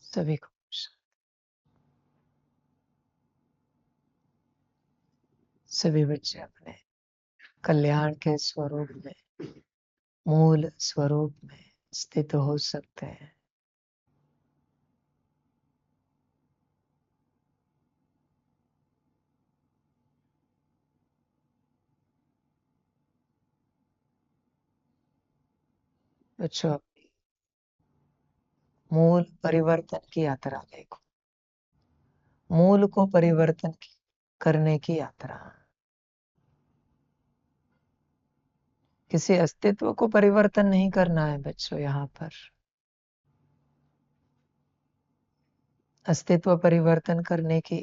सभी को सभी बच्चे अपने कल्याण के स्वरूप में, मूल स्वरूप में स्थित हो सकते हैं। बच्चों, अपनी मूल परिवर्तन की यात्रा देखो। मूल को परिवर्तन करने की यात्रा। किसी अस्तित्व को परिवर्तन नहीं करना है बच्चों। यहाँ पर अस्तित्व परिवर्तन करने की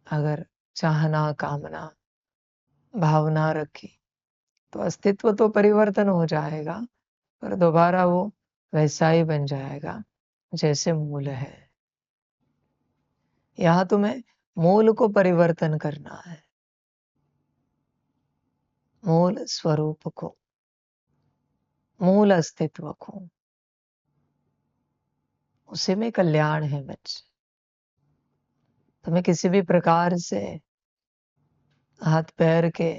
अगर चाहना, कामना, भावना रखी तो अस्तित्व तो परिवर्तन हो जाएगा, पर दोबारा वो वैसा ही बन जाएगा जैसे मूल है। यहाँ तुम्हें मूल को परिवर्तन करना है, मूल स्वरूप को, मूल अस्तित्व को। उसी में कल्याण है बच्चे। तुम्हें किसी भी प्रकार से हाथ पैर के,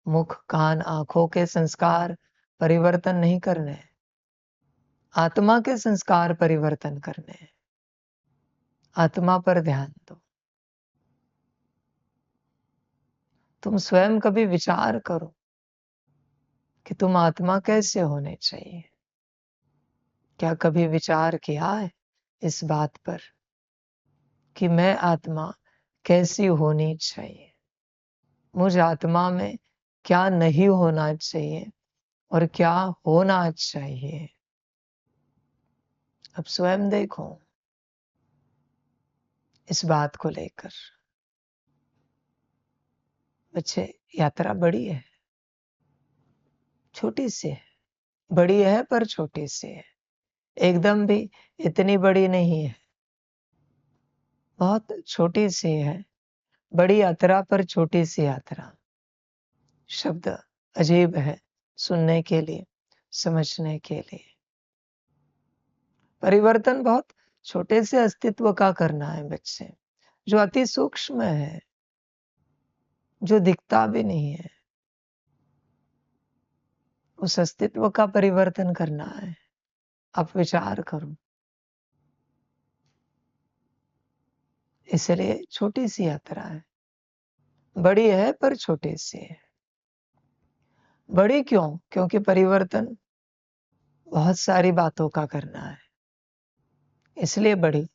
मुख कान आंखों के संस्कार परिवर्तन नहीं करने, आत्मा के संस्कार परिवर्तन करने। आत्मा पर ध्यान दो। तुम स्वयं कभी विचार करो कि तुम आत्मा कैसे होने चाहिए। क्या कभी विचार किया है इस बात पर कि मैं आत्मा कैसी होनी चाहिए, मुझ आत्मा में क्या नहीं होना चाहिए और क्या होना चाहिए। अब स्वयं देखो इस बात को लेकर। बच्चे, यात्रा बड़ी है, छोटी सी है। बड़ी है पर छोटी सी है। एकदम भी इतनी बड़ी नहीं है, बहुत छोटी सी है। बड़ी यात्रा पर छोटी सी यात्रा। शब्द अजीब है सुनने के लिए, समझने के लिए। परिवर्तन बहुत छोटे से अस्तित्व का करना है बच्चे, जो अति सूक्ष्म है, जो दिखता भी नहीं है। उस अस्तित्व का परिवर्तन करना है। आप विचार करो। इसलिए छोटी सी यात्रा है। बड़ी है पर छोटी सी है। बड़ी क्यों? क्योंकि परिवर्तन बहुत सारी बातों का करना है, इसलिए बड़ी।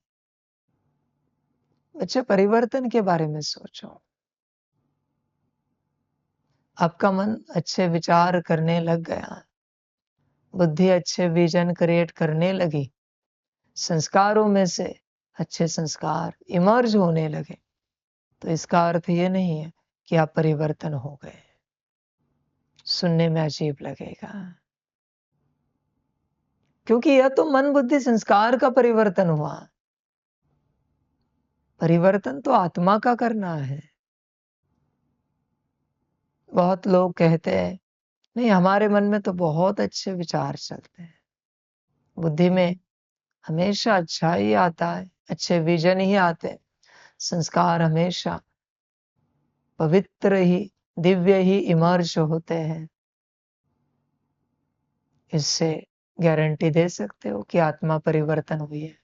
बच्चे, परिवर्तन के बारे में सोचो। आपका मन अच्छे विचार करने लग गया, बुद्धि अच्छे विजन क्रिएट करने लगी, संस्कारों में से अच्छे संस्कार इमर्ज होने लगे, तो इसका अर्थ ये नहीं है कि आप परिवर्तन हो गए। सुनने में अजीब लगेगा, क्योंकि यह तो मन बुद्धि संस्कार का परिवर्तन हुआ। परिवर्तन तो आत्मा का करना है। बहुत लोग कहते हैं, नहीं, हमारे मन में तो बहुत अच्छे विचार चलते हैं, बुद्धि में हमेशा अच्छा ही आता है, अच्छे विजन ही आते हैं, संस्कार हमेशा पवित्र ही, दिव्य ही इमर्ज होते हैं। इससे गारंटी दे सकते हो कि आत्मा परिवर्तन हुई है?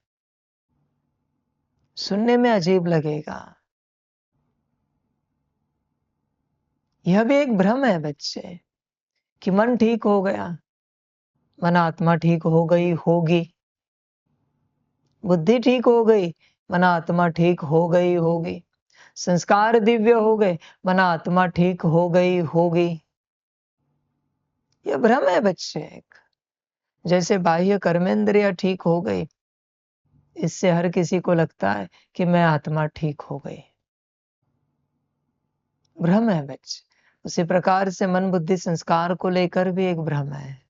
सुनने में अजीब लगेगा। यह भी एक भ्रम है बच्चे, कि मन ठीक हो गया, मन आत्मा ठीक हो गई होगी, बुद्धि ठीक हो गई, मन आत्मा ठीक हो गई होगी, संस्कार दिव्य हो गए, मन आत्मा ठीक हो गई होगी। यह भ्रम है बच्चे। जैसे बाह्य कर्मेंद्रिय ठीक हो गई, इससे हर किसी को लगता है कि मैं आत्मा ठीक हो गई। भ्रम है बच्चे। उसी प्रकार से मन बुद्धि संस्कार को लेकर भी एक भ्रम है।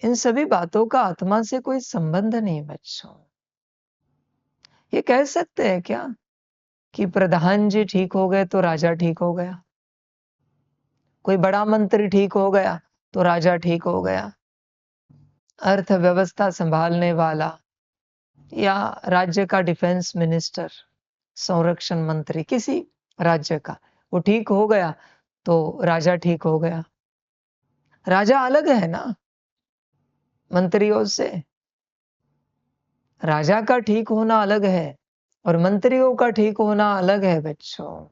इन सभी बातों का आत्मा से कोई संबंध नहीं बच्चों। ये कह सकते हैं क्या कि प्रधान जी ठीक हो गए तो राजा ठीक हो गया, कोई बड़ा मंत्री ठीक हो गया तो राजा ठीक हो गया? अर्थव्यवस्था संभालने वाला या राज्य का डिफेंस मिनिस्टर, संरक्षण मंत्री, किसी राज्य का, वो ठीक हो गया तो राजा ठीक हो गया। राजा अलग है ना मंत्रियों से। राजा का ठीक होना अलग है और मंत्रियों का ठीक होना अलग है बच्चों।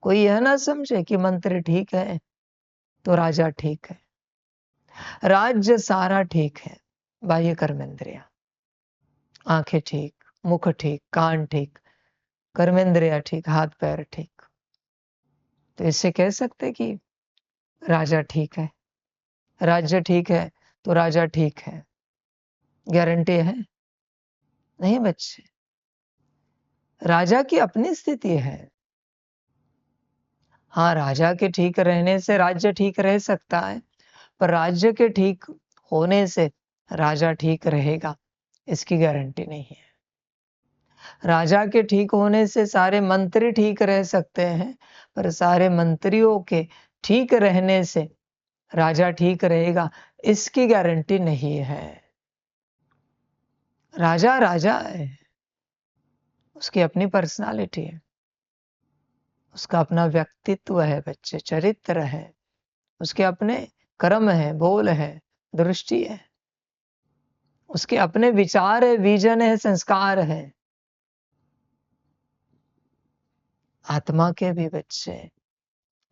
कोई यह ना समझे कि मंत्री ठीक है तो राजा ठीक है। राज्य सारा ठीक है, बाह्य कर्मेंद्रिया, आंखें ठीक, मुख ठीक, कान ठीक, कर्मेंद्रिया ठीक, हाथ पैर ठीक, तो इससे कह सकते कि राजा ठीक है। राज्य ठीक है तो राजा ठीक है, गारंटी है? नहीं बच्चे, राजा की अपनी स्थिति है। हाँ, राजा के ठीक रहने से राज्य ठीक रह सकता है, पर राज्य के ठीक होने से राजा ठीक रहेगा, इसकी गारंटी नहीं है। राजा के ठीक होने से सारे मंत्री ठीक रह सकते हैं, पर सारे मंत्रियों के ठीक रहने से राजा ठीक रहेगा, इसकी गारंटी नहीं है। राजा राजा है, उसकी अपनी पर्सनालिटी है, उसका अपना व्यक्तित्व है बच्चे, चरित्र है, उसके अपने कर्म है, बोल है, दृष्टि है, उसके अपने विचार है, विजन है, संस्कार है। आत्मा के भी बच्चे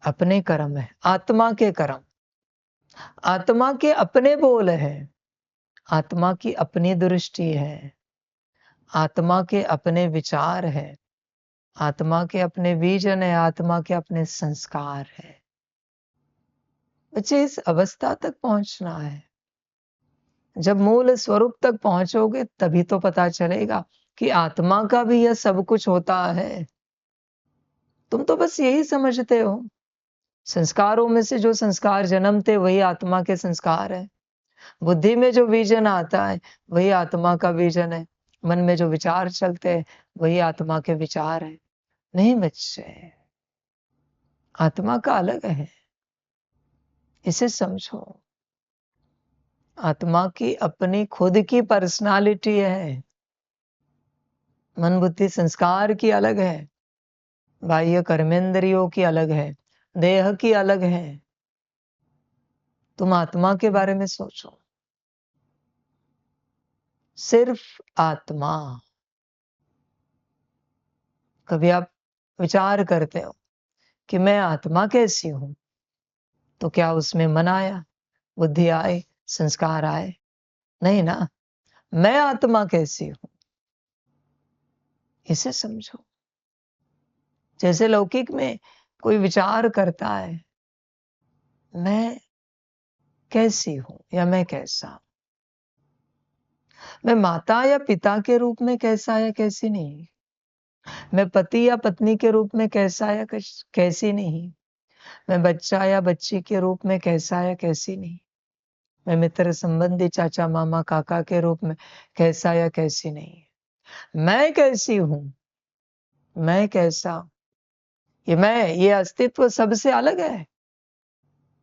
अपने कर्म है, आत्मा के कर्म, आत्मा के अपने बोल है, आत्मा की अपनी दृष्टि है, आत्मा के अपने विचार है, आत्मा के अपने विजन है, आत्मा के अपने संस्कार है। बच्चे इस अवस्था तक पहुंचना है। जब मूल स्वरूप तक पहुंचोगे तभी तो पता चलेगा कि आत्मा का भी यह सब कुछ होता है। तुम तो बस यही समझते हो, संस्कारों में से जो संस्कार जन्मते वही आत्मा के संस्कार है। बुद्धि में जो विजन आता है वही आत्मा का विजन है। मन में जो विचार चलते हैं वही आत्मा के विचार है। नहीं बच्चे, आत्मा का अलग है, इसे समझो। आत्मा की अपनी खुद की पर्सनालिटी है। मन बुद्धि संस्कार की अलग है, बाह्य कर्मेंद्रियों की अलग है, देह की अलग है। तुम आत्मा के बारे में सोचो, सिर्फ आत्मा। कभी आप विचार करते हो कि मैं आत्मा कैसी हूं, तो क्या उसमें मन आया, बुद्धि आए, संस्कार आए? नहीं ना। मैं आत्मा कैसी हूं, इसे समझो। जैसे लौकिक में कोई विचार करता है, मैं कैसी हूं या मैं कैसा, मैं माता या पिता के रूप में कैसा या कैसी नहीं, मैं पति या पत्नी के रूप में कैसा या कैसी नहीं, मैं बच्चा या बच्ची के रूप में कैसा या कैसी नहीं, मैं मित्र संबंधी चाचा मामा काका के रूप में कैसा या कैसी नहीं। मैं कैसी हूं, मैं कैसा, ये अस्तित्व सबसे अलग है।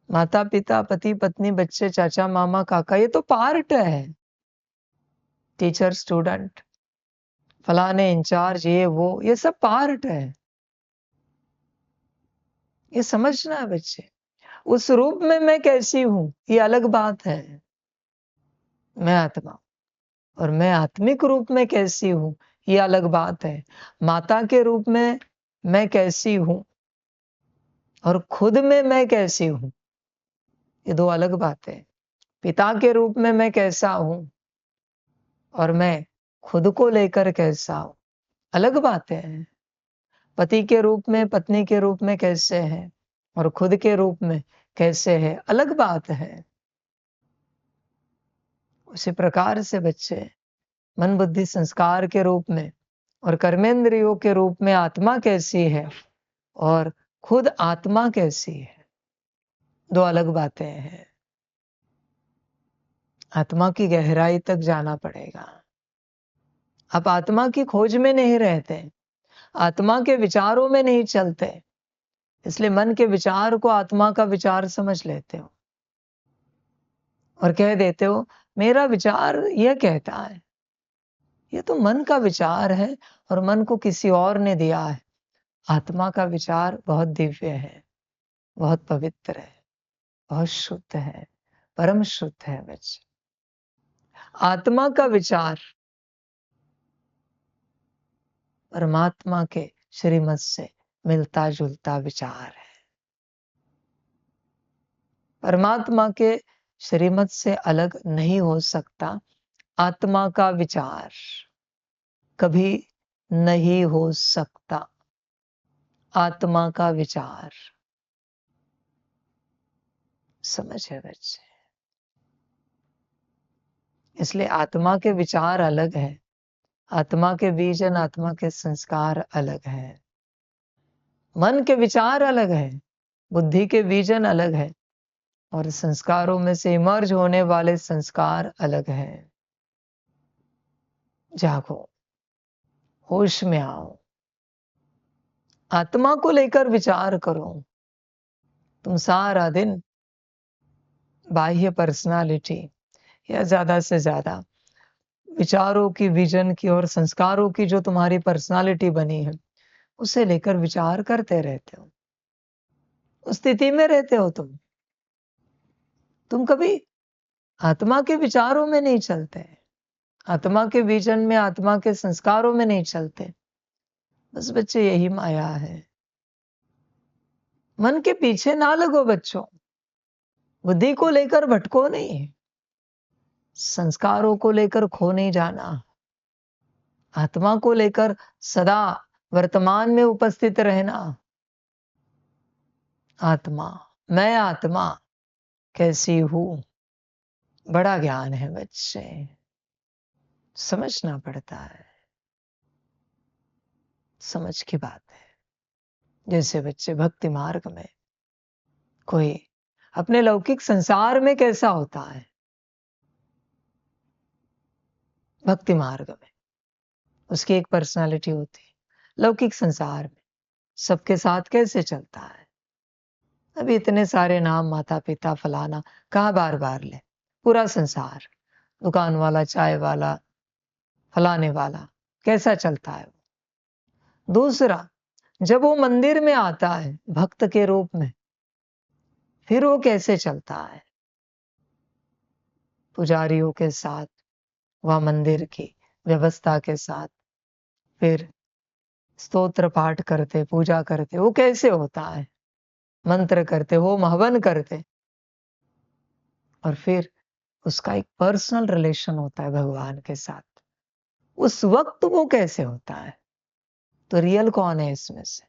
माता पिता पति पत्नी बच्चे चाचा मामा काका ये तो पार्ट है। टीचर स्टूडेंट फलाने इंचार्ज ये सब पार्ट है। ये समझना है बच्चे। उस रूप में मैं कैसी हूं ये अलग बात है, मैं आत्मा। और मैं आत्मिक रूप में कैसी हूं ये अलग बात है। माता के रूप में मैं कैसी हूं और खुद में मैं कैसी हूं ये दो अलग बातें हैं। पिता के रूप में मैं कैसा हूं और मैं खुद को लेकर कैसा हूं, अलग बातें हैं। पति के रूप में पत्नी के रूप में कैसे हैं और खुद के रूप में कैसे है, अलग बात है। उसी प्रकार से बच्चे मन बुद्धि संस्कार के रूप में और कर्मेंद्रियों के रूप में आत्मा कैसी है और खुद आत्मा कैसी है, दो अलग बातें हैं। आत्मा की गहराई तक जाना पड़ेगा। आप आत्मा की खोज में नहीं रहते, आत्मा के विचारों में नहीं चलते, इसलिए मन के विचार को आत्मा का विचार समझ लेते हो। और कह देते हो मेरा विचार यह कहता है। ये तो मन का विचार है और मन को किसी और ने दिया है। आत्मा का विचार बहुत दिव्य है, बहुत पवित्र है, बहुत शुद्ध है, परम शुद्ध है बच्चे। आत्मा का विचार परमात्मा के श्रीमत से मिलता जुलता विचार है। परमात्मा के श्रीमत से अलग नहीं हो सकता आत्मा का विचार, कभी नहीं हो सकता आत्मा का विचार। समझ है बच्चे? इसलिए आत्मा के विचार अलग है, आत्मा के विजन, आत्मा के संस्कार अलग है। मन के विचार अलग है, बुद्धि के विजन अलग है और संस्कारों में से इमर्ज होने वाले संस्कार अलग हैं। जागो, होश में आओ, आत्मा को लेकर विचार करो। तुम सारा दिन बाह्य पर्सनालिटी या ज्यादा से ज्यादा विचारों की, विजन की और संस्कारों की जो तुम्हारी पर्सनालिटी बनी है, उसे लेकर विचार करते रहते हो। उस स्थिति में रहते हो तुम कभी आत्मा के विचारों में नहीं चलते, आत्मा के विजन में, आत्मा के संस्कारों में नहीं चलते। बस बच्चे यही माया है। मन के पीछे ना लगो बच्चों, बुद्धि को लेकर भटको नहीं, संस्कारों को लेकर खो नहीं जाना, आत्मा को लेकर सदा वर्तमान में उपस्थित रहना। आत्मा, मैं आत्मा कैसी हूं, बड़ा ज्ञान है बच्चे, समझना पड़ता है, समझ की बात है। जैसे बच्चे भक्ति मार्ग में कोई अपने लौकिक संसार में कैसा होता है, भक्ति मार्ग में उसकी एक पर्सनालिटी होती है, लौकिक संसार में सबके साथ कैसे चलता है। अभी इतने सारे नाम, माता पिता, फलाना, कहाँ बार बार ले, पूरा संसार, दुकान वाला, चाय वाला, फलाने वाला, कैसा चलता है वो। दूसरा, जब वो मंदिर में आता है भक्त के रूप में, फिर वो कैसे चलता है पुजारियों के साथ, वह मंदिर की व्यवस्था के साथ, फिर स्तोत्र पाठ करते, पूजा करते, वो कैसे होता है, मंत्र करते, होम हवन करते, और फिर उसका एक पर्सनल रिलेशन होता है भगवान के साथ, उस वक्त वो कैसे होता है। तो रियल कौन है इसमें से,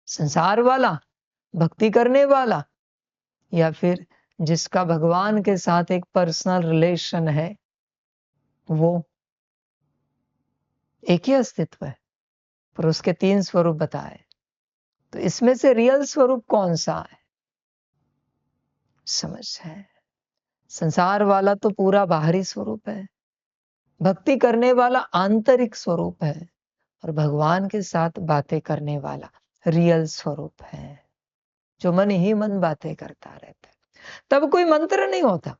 संसार वाला, भक्ति करने वाला, या फिर जिसका भगवान के साथ एक पर्सनल रिलेशन है। वो एक ही अस्तित्व है पर उसके 3 स्वरूप बताए, तो इसमें से रियल स्वरूप कौन सा है। समझ है? संसार वाला तो पूरा बाहरी स्वरूप है, भक्ति करने वाला आंतरिक स्वरूप है, और भगवान के साथ बातें करने वाला रियल स्वरूप है, जो मन ही मन बातें करता रहता है। तब कोई मंत्र नहीं होता,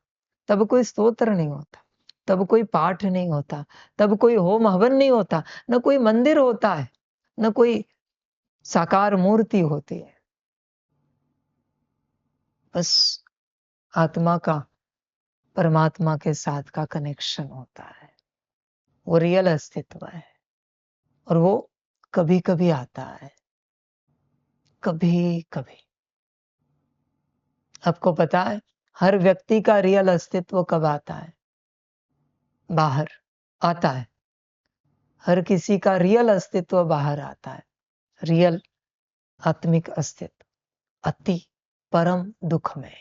तब कोई स्तोत्र नहीं होता, तब कोई पाठ नहीं होता, तब कोई होम हवन नहीं होता, न कोई मंदिर होता है, न कोई साकार मूर्ति होती है। बस आत्मा का परमात्मा के साथ का कनेक्शन होता है, वो रियल अस्तित्व है। और वो कभी कभी आता है, कभी कभी। आपको पता है हर व्यक्ति का रियल अस्तित्व कब आता है, बाहर आता है। हर किसी का रियल अस्तित्व बाहर आता है, रियल आत्मिक अस्तित्व अति परम दुख में।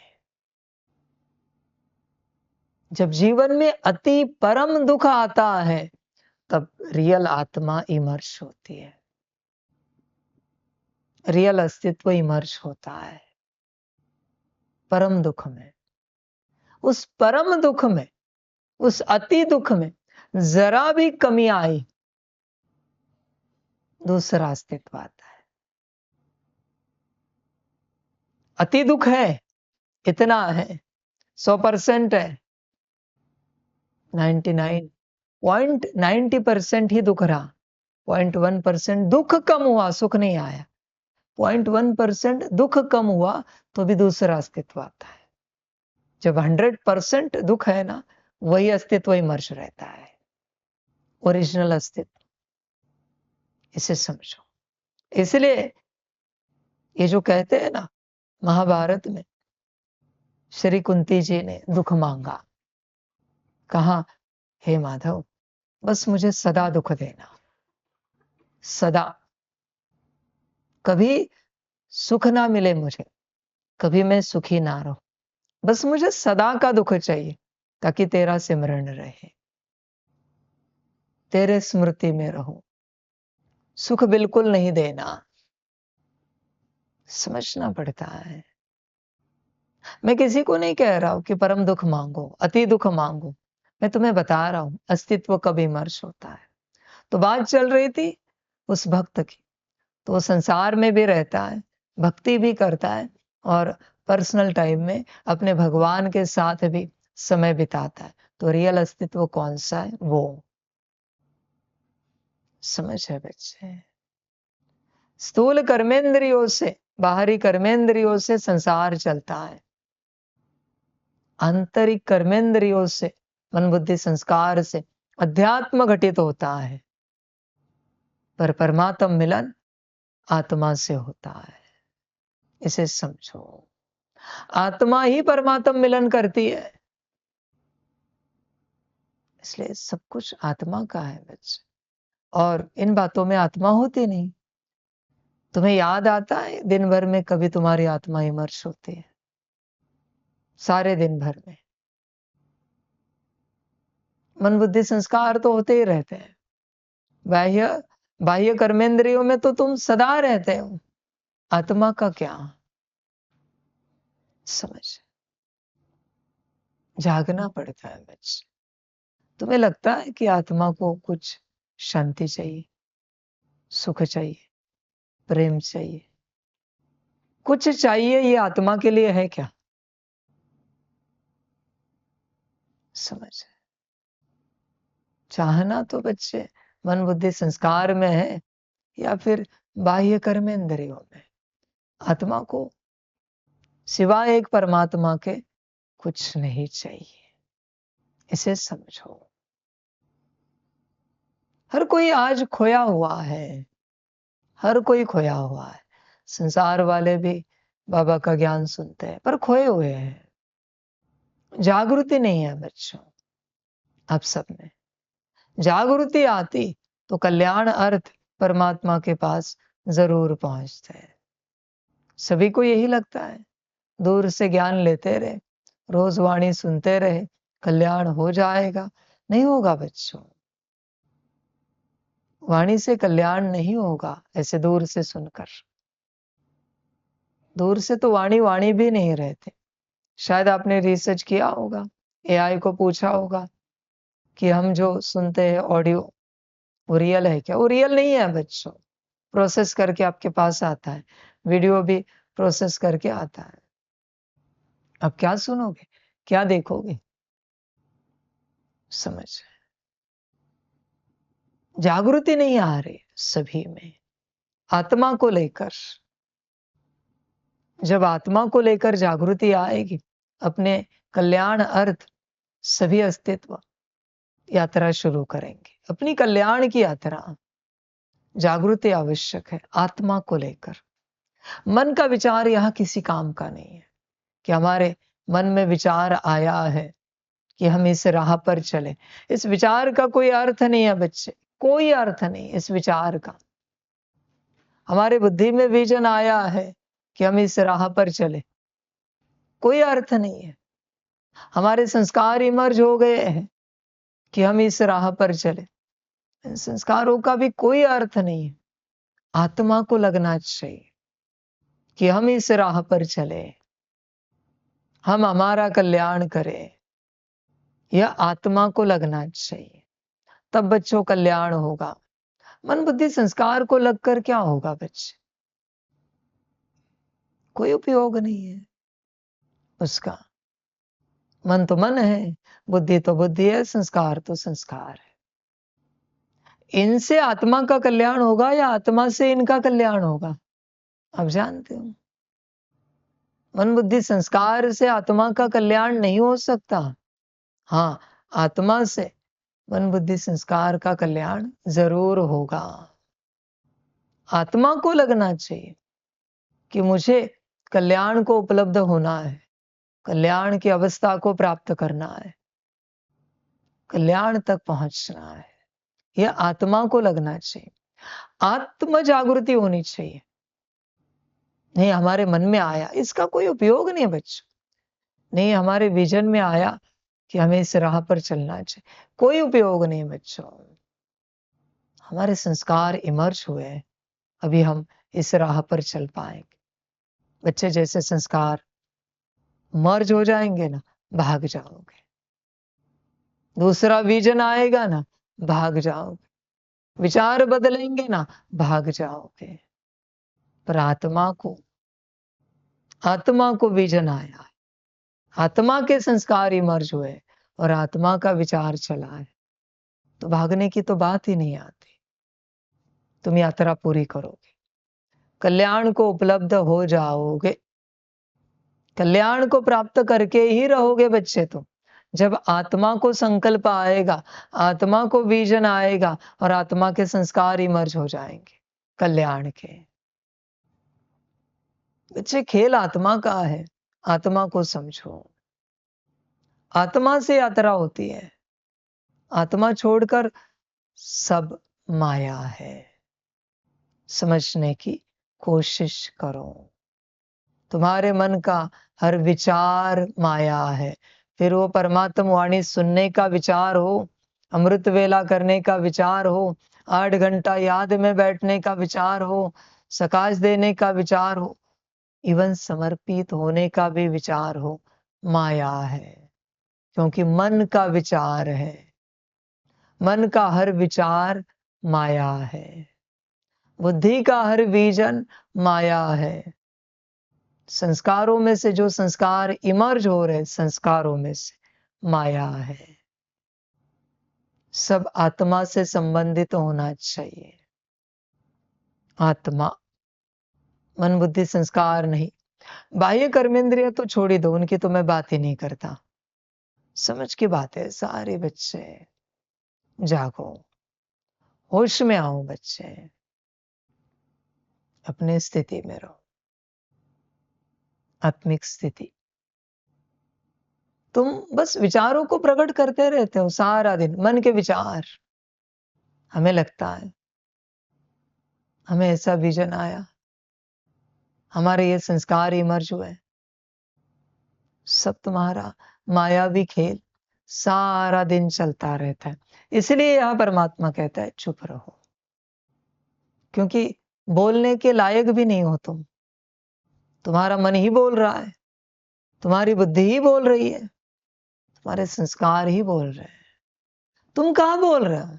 जब जीवन में अति परम दुख आता है तब रियल आत्मा इमर्ज होती है, रियल अस्तित्व इमर्ज होता है परम दुख में। उस परम दुख में, उस अति दुख में जरा भी कमी आई, दूसरा अस्तित्व आता है। अति दुख है, इतना है, 100% है, 99.90% ही दुख रहा, 0.1% दुख कम हुआ, सुख नहीं आया। 0.1% दुख कम हुआ तो भी दूसरा अस्तित्व आता है। जब 100% दुख है ना, वही अस्तित्व इमर्ज रहता है, ओरिजिनल अस्तित्व। इसे समझो। इसलिए ये जो कहते हैं ना, महाभारत में श्री कुंती जी ने दुख मांगा, कहा हे माधव बस मुझे सदा दुख देना, सदा, कभी सुख ना मिले मुझे, कभी मैं सुखी ना रहूं, बस मुझे सदा का दुख चाहिए, ताकि तेरा सिमरण रहे, तेरे स्मृति में रहूं, सुख बिल्कुल नहीं देना। समझना पड़ता है। मैं किसी को नहीं कह रहा हूं कि परम दुख मांगो, अति दुख मांगो, मैं तुम्हें बता रहा हूं अस्तित्व कब इमर्ज होता है। तो बात चल रही थी उस भक्त की, तो वो संसार में भी रहता है, भक्ति भी करता है, और पर्सनल टाइम में अपने भगवान के साथ भी समय बिताता है। तो रियल अस्तित्व कौन सा है? वो समझ है बच्चे। स्थूल कर्मेंद्रियों से, बाहरी कर्मेंद्रियों से संसार चलता है, आंतरिक कर्मेंद्रियों से, मन बुद्धि संस्कार से अध्यात्म घटित होता है। पर परमात्म मिलन आत्मा से होता है, इसे समझो। आत्मा ही परमात्म मिलन करती है, इसलिए सब कुछ आत्मा का है बच्चे। और इन बातों में आत्मा होती नहीं। तुम्हें याद आता है दिन भर में कभी तुम्हारी आत्मा इमर्श होती है? सारे दिन भर में मन बुद्धि संस्कार तो होते ही रहते हैं। बाह्य बाह्य कर्मेंद्रियों में तो तुम सदा रहते हो, आत्मा का क्या? समझ, जागना पड़ता है बच्चे। तुम्हें लगता है कि आत्मा को कुछ शांति चाहिए, सुख चाहिए, प्रेम चाहिए, कुछ चाहिए, ये आत्मा के लिए है क्या? समझ, चाहना तो बच्चे मन बुद्धि संस्कार में है, या फिर बाह्य कर्मेंद्रियों में। आत्मा को सिवाय एक परमात्मा के कुछ नहीं चाहिए, इसे समझो। हर कोई आज खोया हुआ है, हर कोई खोया हुआ है। संसार वाले भी बाबा का ज्ञान सुनते हैं, पर खोए हुए हैं। जागृति नहीं है बच्चों आप सब में। जागृति आती तो कल्याण अर्थ परमात्मा के पास जरूर पहुंचते हैं। सभी को यही लगता है, दूर से ज्ञान लेते रहे, रोज वाणी सुनते रहे, कल्याण हो जाएगा। नहीं होगा बच्चों, वाणी से कल्याण नहीं होगा ऐसे दूर से सुनकर। दूर से तो वाणी वाणी भी नहीं रहते। शायद आपने रिसर्च किया होगा, एआई को पूछा होगा कि हम जो सुनते हैं ऑडियो, वो रियल है क्या? वो रियल नहीं है बच्चों। प्रोसेस करके आपके पास आता है, वीडियो भी प्रोसेस करके आता है। अब क्या सुनोगे, क्या देखोगे? समझ, जागृति नहीं आ रही सभी में आत्मा को लेकर। जब आत्मा को लेकर जागृति आएगी, अपने कल्याण अर्थ सभी अस्तित्व यात्रा शुरू करेंगे, अपनी कल्याण की यात्रा। जागृति आवश्यक है आत्मा को लेकर। मन का विचार यहां किसी काम का नहीं है कि हमारे मन में विचार आया है कि हम इस राह पर चले। इस विचार का कोई अर्थ नहीं है बच्चे, कोई अर्थ नहीं इस विचार का। हमारे बुद्धि में विजन आया है कि हम इस राह पर चले, कोई अर्थ नहीं है। हमारे संस्कार इमर्ज हो गए हैं कि हम इस राह पर चले, इन संस्कारों का भी कोई अर्थ नहीं है। आत्मा को लगना चाहिए कि हम इस राह पर चले, हम हमारा कल्याण करें, यह आत्मा को लगना चाहिए। तब बच्चों कल्याण होगा। मन बुद्धि संस्कार को लगकर क्या होगा बच्चे? कोई उपयोग नहीं है उसका। मन तो मन है, बुद्धि तो बुद्धि है, संस्कार तो संस्कार है। इनसे आत्मा का कल्याण होगा या आत्मा से इनका कल्याण होगा? आप जानते हो, मन बुद्धि संस्कार से आत्मा का कल्याण नहीं हो सकता। हाँ, आत्मा से मन बुद्धि संस्कार का कल्याण जरूर होगा। आत्मा को लगना चाहिए कि मुझे कल्याण को उपलब्ध होना है, कल्याण की अवस्था को प्राप्त करना है, कल्याण तक पहुंचना है। यह आत्मा को लगना चाहिए। आत्म जागृति होनी चाहिए। नहीं हमारे मन में आया, इसका कोई उपयोग नहीं है बच्चों। नहीं हमारे विजन में आया कि हमें इस राह पर चलना चाहिए, कोई उपयोग नहीं बच्चों। हमारे संस्कार इमर्ज हुए हैं, अभी हम इस राह पर चल पाएंगे। बच्चे जैसे संस्कार मर्ज हो जाएंगे ना, भाग जाओगे। दूसरा विजन आएगा ना, भाग जाओगे। विचार बदलेंगे ना, भाग जाओगे। पर आत्मा को विजन आया, आत्मा के संस्कार इमर्ज हुए और आत्मा का विचार चला है, तो भागने की तो बात ही नहीं आती। तुम यात्रा पूरी करोगे, कल्याण को उपलब्ध हो जाओगे, कल्याण को प्राप्त करके ही रहोगे बच्चे। तुम जब आत्मा को संकल्प आएगा, आत्मा को विजन आएगा और आत्मा के संस्कार इमर्ज हो जाएंगे कल्याण के। बच्चे खेल आत्मा का है, आत्मा को समझो। आत्मा से यात्रा होती है, आत्मा छोड़कर सब माया है। समझने की कोशिश करो। तुम्हारे मन का हर विचार माया है। फिर वो परमात्म वाणी सुनने का विचार हो, अमृत वेला करने का विचार हो, 8 घंटा याद में बैठने का विचार हो, सकाश देने का विचार हो, इवन समर्पित होने का भी विचार हो, माया है। क्योंकि मन का विचार है, मन का हर विचार माया है। बुद्धि का हर विजन माया है। संस्कारों में से जो संस्कार इमर्ज हो रहे, संस्कारों में से माया है। सब आत्मा से संबंधित होना चाहिए। आत्मा, मन बुद्धि संस्कार नहीं। बाह्य कर्मेंद्रिय तो छोड़ ही दो, उनकी तो मैं बात ही नहीं करता। समझ की बात है, सारे बच्चे जागो, होश में आओ बच्चे, अपने स्थिति में रहो, आत्मिक स्थिति। तुम बस विचारों को प्रकट करते रहते हो सारा दिन, मन के विचार। हमें लगता है, हमें ऐसा विजन आया, हमारे ये संस्कार इमर्ज हुए। सब तुम्हारा मायावी खेल सारा दिन चलता रहता है। इसलिए यहां परमात्मा कहता है चुप रहो, क्योंकि बोलने के लायक भी नहीं हो तुम। तुम्हारा मन ही बोल रहा है, तुम्हारी बुद्धि ही बोल रही है, तुम्हारे संस्कार ही बोल रहे हैं। तुम कहां बोल रहे हो?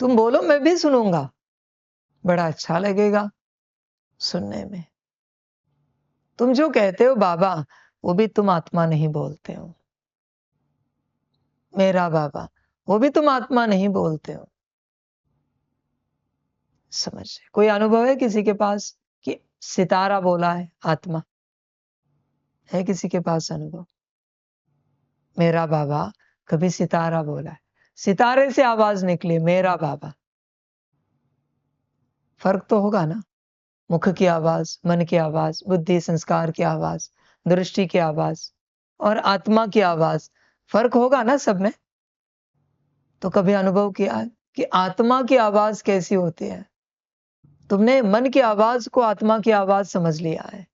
तुम बोलो, मैं भी सुनूंगा, बड़ा अच्छा लगेगा सुनने में। तुम जो कहते हो बाबा, वो भी तुम आत्मा नहीं बोलते हो। मेरा बाबा, वो भी तुम आत्मा नहीं बोलते हो। समझ, कोई अनुभव है किसी के पास कि सितारा बोला है आत्मा? है किसी के पास अनुभव? मेरा बाबा कभी सितारा बोला है, सितारे से आवाज निकली मेरा बाबा। फर्क तो होगा ना, मुख की आवाज, मन की आवाज, बुद्धि संस्कार की आवाज, दृष्टि की आवाज और आत्मा की आवाज, फर्क होगा ना सब में। तो कभी अनुभव किया है कि आत्मा की आवाज कैसी होती है? तुमने मन की आवाज को आत्मा की आवाज समझ लिया है,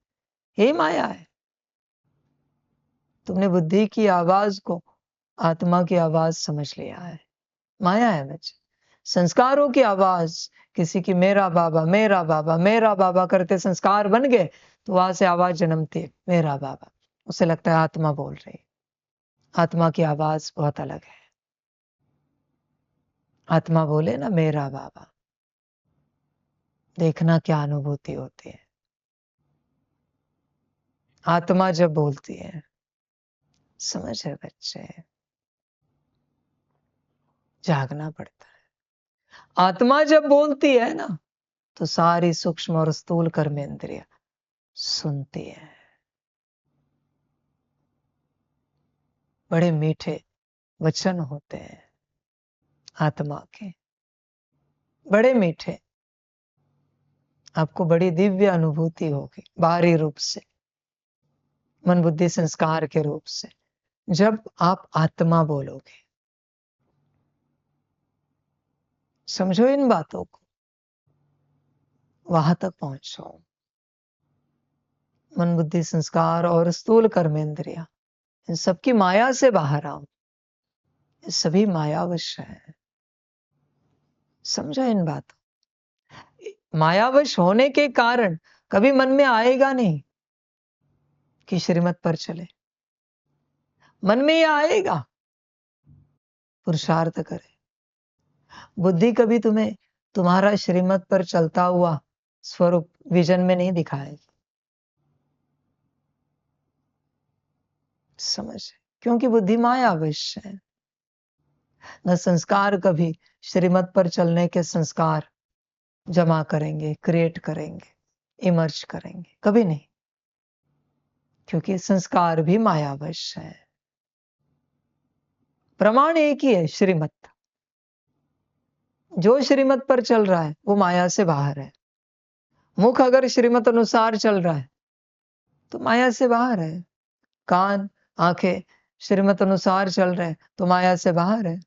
यही माया है। तुमने बुद्धि की आवाज को आत्मा की आवाज समझ लिया है, माया है बच्चे। संस्कारों की आवाज, किसी की मेरा बाबा मेरा बाबा मेरा बाबा करते संस्कार बन गए, तो वहां से आवाज जन्मती है मेरा बाबा। उसे लगता है आत्मा बोल रही। आत्मा की आवाज बहुत अलग है। आत्मा बोले ना मेरा बाबा, देखना क्या अनुभूति होती है। आत्मा जब बोलती है समझ है बच्चे, जागना पड़ता है। आत्मा जब बोलती है ना, तो सारी सूक्ष्म और स्थूल कर्मेंद्रिय सुनती है। बड़े मीठे वचन होते हैं आत्मा के, बड़े मीठे। आपको बड़ी दिव्य अनुभूति होगी बाहरी रूप से, मन बुद्धि संस्कार के रूप से, जब आप आत्मा बोलोगे। समझो इन बातों को, वहां तक पहुंचो। मन बुद्धि संस्कार और स्थूल कर्मेंद्रिया, इन सबकी माया से बाहर आओ। ये सभी मायावश है। समझो इन बातों, मायावश होने के कारण कभी मन में आएगा नहीं कि श्रीमत पर चले। मन में ये आएगा, पुरुषार्थ करे। बुद्धि कभी तुम्हें तुम्हारा श्रीमत पर चलता हुआ स्वरूप विजन में नहीं दिखाएगी। समझ, क्योंकि बुद्धि मायावश है। न संस्कार कभी श्रीमत पर चलने के संस्कार जमा करेंगे, क्रिएट करेंगे, इमर्ज करेंगे, कभी नहीं। क्योंकि संस्कार भी मायावश है। प्रमाण एक ही है, श्रीमत। जो श्रीमत पर चल रहा है वो माया से बाहर है। मुख अगर श्रीमत अनुसार चल रहा है तो माया से बाहर है। कान, आंखें श्रीमत अनुसार चल रहे हैं तो माया से बाहर है।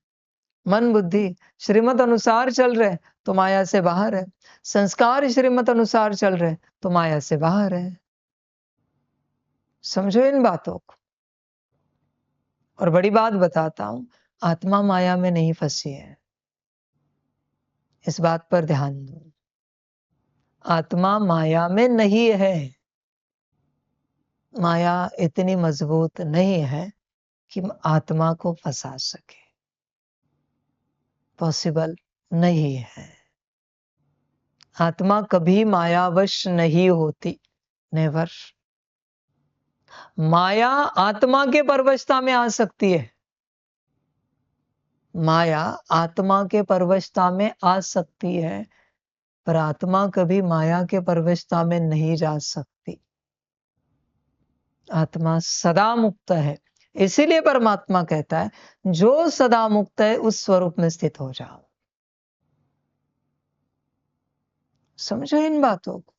मन बुद्धि श्रीमत अनुसार चल रहे तो माया से बाहर है। संस्कार श्रीमत अनुसार चल रहे तो माया से बाहर है। समझो इन बातों को। और बड़ी बात बताता हूं, आत्मा माया में नहीं फंसी है। इस बात पर ध्यान दो। आत्मा माया में नहीं है। माया इतनी मजबूत नहीं है कि आत्मा को फंसा सके। पॉसिबल नहीं है। आत्मा कभी मायावश नहीं होती, नेवर। माया आत्मा के परवशता में आ सकती है। माया आत्मा के परवशता में आ सकती है, पर आत्मा कभी माया के परवशता में नहीं जा सकती। आत्मा सदा मुक्त है। इसीलिए परमात्मा कहता है, जो सदा मुक्त है उस स्वरूप में स्थित हो जाओ। समझो इन बातों को।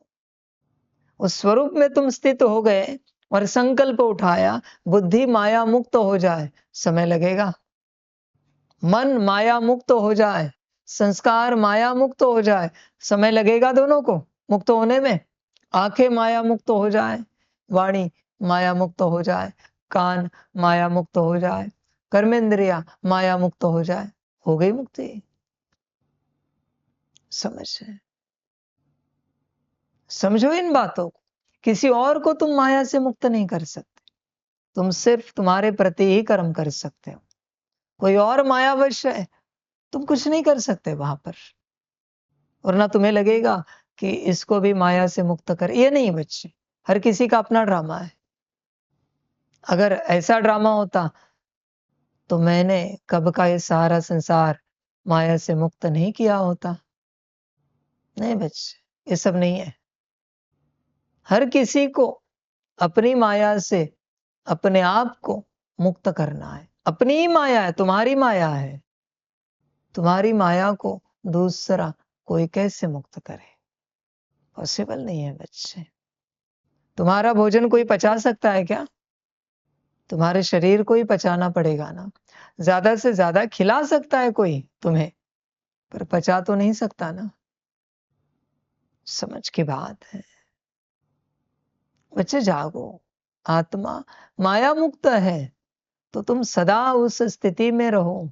उस स्वरूप में तुम स्थित हो गए और संकल्प उठाया, बुद्धि माया मुक्त हो जाए, समय लगेगा। मन माया मुक्त हो जाए, संस्कार माया मुक्त हो जाए, समय लगेगा दोनों को मुक्त होने में। आंखें माया मुक्त हो जाए, वाणी माया मुक्त हो जाए, कान माया मुक्त हो जाए, कर्मेंद्रिया माया मुक्त हो जाए, हो गई मुक्ति। समझो इन बातों को। किसी और को तुम माया से मुक्त नहीं कर सकते। तुम सिर्फ तुम्हारे प्रति ही कर्म कर सकते हो। कोई और मायावश है, तुम कुछ नहीं कर सकते वहां पर। और ना तुम्हें लगेगा कि इसको भी माया से मुक्त कर। ये नहीं बच्चे, हर किसी का अपना ड्रामा है। अगर ऐसा ड्रामा होता तो मैंने कब का ये सारा संसार माया से मुक्त नहीं किया होता। नहीं बच्चे, ये सब नहीं है। हर किसी को अपनी माया से अपने आप को मुक्त करना है। अपनी ही माया है, तुम्हारी माया है। तुम्हारी माया को दूसरा कोई कैसे मुक्त करे? पॉसिबल नहीं है बच्चे। तुम्हारा भोजन कोई पचा सकता है क्या? तुम्हारे शरीर को ही पचाना पड़ेगा ना। ज्यादा से ज्यादा खिला सकता है कोई तुम्हें, पर पचा तो नहीं सकता ना। समझ की बात है बच्चे। जागो। आत्मा माया मुक्त है तो तुम सदा उस स्थिति में रहो।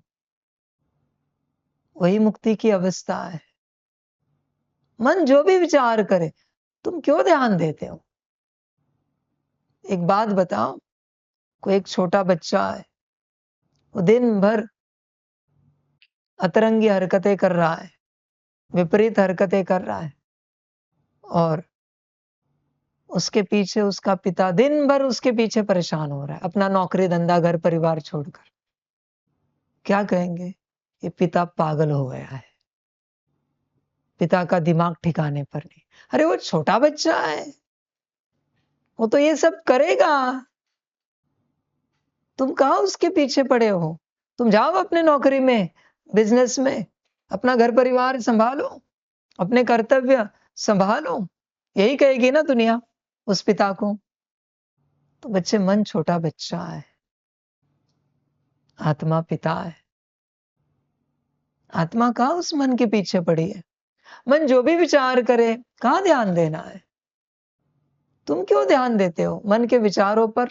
वही मुक्ति की अवस्था है। मन जो भी विचार करे, तुम क्यों ध्यान देते हो? एक बात बताओ, कोई एक छोटा बच्चा है, वो दिन भर अतरंगी हरकतें कर रहा है, विपरीत हरकतें कर रहा है, और उसके पीछे उसका पिता दिन भर उसके पीछे परेशान हो रहा है, अपना नौकरी धंधा घर परिवार छोड़कर। क्या कहेंगे? ये पिता पागल हो गया है, पिता का दिमाग ठिकाने पर नहीं। अरे वो छोटा बच्चा है, वो तो ये सब करेगा, तुम कहाँ उसके पीछे पड़े हो? तुम जाओ अपने नौकरी में, बिजनेस में, अपना घर परिवार संभालो, अपने कर्तव्य संभालो। यही कहेगी ना दुनिया उस पिता को। तो बच्चे, मन छोटा बच्चा है, आत्मा पिता है। आत्मा कहाँ उस मन के पीछे पड़ी है? मन जो भी विचार करे, कहाँ ध्यान देना है? तुम क्यों ध्यान देते हो मन के विचारों पर?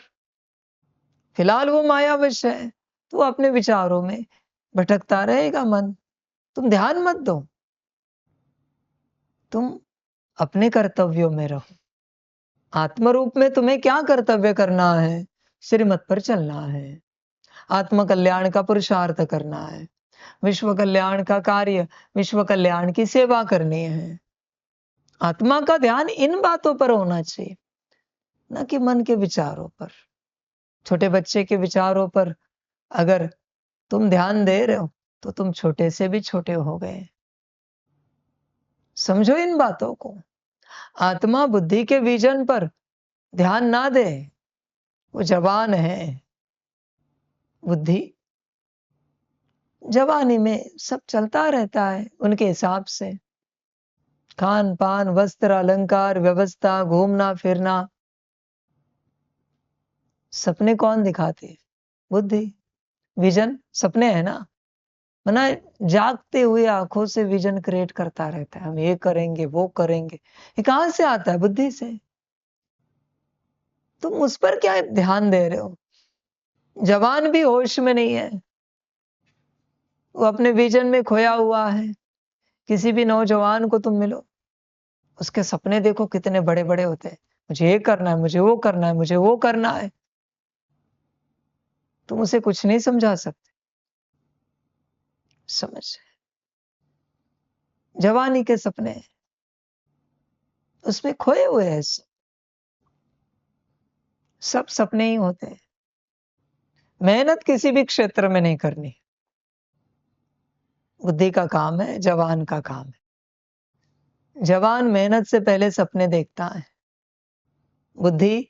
फिलहाल वो मायावश है, तो अपने विचारों में भटकता रहेगा मन। तुम ध्यान मत दो, तुम अपने कर्तव्यों में रहो। आत्म रूप में तुम्हें क्या कर्तव्य करना है? श्रीमत पर चलना है, आत्म कल्याण का पुरुषार्थ करना है, विश्व कल्याण का कार्य, विश्व कल्याण की सेवा करनी है। आत्मा का ध्यान इन बातों पर होना चाहिए, न कि मन के विचारों पर। छोटे बच्चे के विचारों पर अगर तुम ध्यान दे रहे हो, तो तुम छोटे से भी छोटे हो गए। समझो इन बातों को। आत्मा बुद्धि के विजन पर ध्यान ना दे, वो जवान है। बुद्धि जवानी में सब चलता रहता है उनके हिसाब से, खान पान, वस्त्र, अलंकार, व्यवस्था, घूमना फिरना। सपने कौन दिखाते है? बुद्धि। विजन सपने है ना, मना जागते हुए आंखों से विजन क्रिएट करता रहता है, हम ये करेंगे वो करेंगे। ये कहां से आता है? बुद्धि से। तुम उस पर क्या ध्यान दे रहे हो? जवान भी होश में नहीं है, वो अपने विजन में खोया हुआ है। किसी भी नौजवान को तुम मिलो, उसके सपने देखो कितने बड़े बड़े होते हैं। मुझे ये करना है, मुझे वो करना है, मुझे वो करना है। तुम उसे कुछ नहीं समझा सकते। समझ, जवानी के सपने उसमें खोए हुए हैं। सब सपने ही होते हैं। मेहनत किसी भी क्षेत्र में नहीं करनी। बुद्धि का काम है, जवान का काम है। जवान मेहनत से पहले सपने देखता है, बुद्धि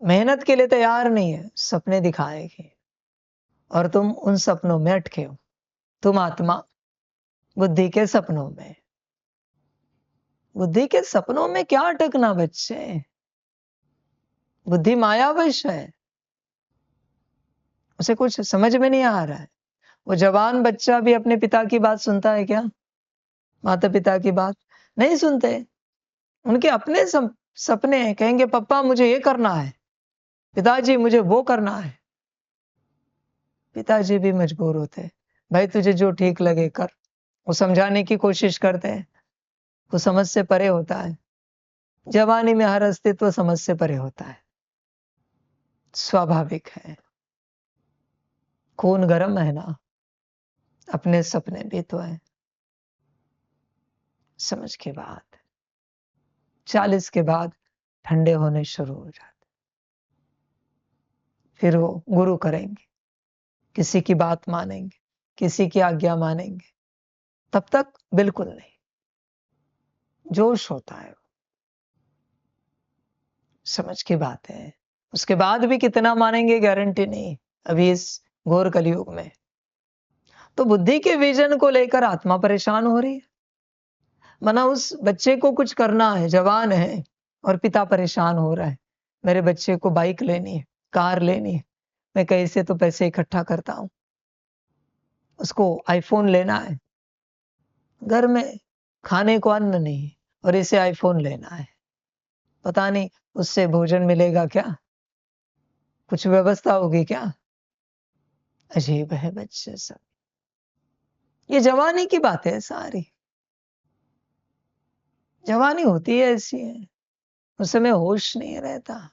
मेहनत के लिए तैयार नहीं है, सपने दिखाएगी और तुम उन सपनों में अटके हो। तुम आत्मा बुद्धि के सपनों में। बुद्धि के सपनों में क्या अटकना बच्चे? बुद्धि मायावश है, उसे कुछ समझ में नहीं आ रहा है। वो जवान बच्चा भी अपने पिता की बात सुनता है क्या? माता पिता की बात नहीं सुनते। उनके अपने सपने हैं, कहेंगे पप्पा मुझे ये करना है, पिताजी मुझे वो करना है। पिताजी भी मजबूर होते हैं, भाई तुझे जो ठीक लगे कर। वो समझाने की कोशिश करते हैं, वो समझ से परे होता है। जवानी में हर अस्तित्व समझ से परे होता है, स्वाभाविक है। खून गर्म है ना, अपने सपने भी तो है। समझ के बाद 40 के बाद ठंडे होने शुरू हो जाते, फिर वो गुरु करेंगे, किसी की बात मानेंगे, किसी की आज्ञा मानेंगे। तब तक बिल्कुल नहीं, जोश होता है। समझ की बात है। उसके बाद भी कितना मानेंगे गारंटी नहीं, अभी इस घोर कलयुग में। तो बुद्धि के विजन को लेकर आत्मा परेशान हो रही है। मना उस बच्चे को कुछ करना है, जवान है और पिता परेशान हो रहा है। मेरे बच्चे को बाइक लेनी है, कार लेनी है, मैं कहीं से तो पैसे इकट्ठा करता हूं, उसको आईफोन लेना है। घर में खाने को अन्न नहीं और इसे आईफोन लेना है। पता नहीं उससे भोजन मिलेगा क्या, कुछ व्यवस्था होगी क्या? अजीब है बच्चे सब। ये जवानी की बात है सारी। जवानी होती है ऐसी है, उस समय होश नहीं रहता।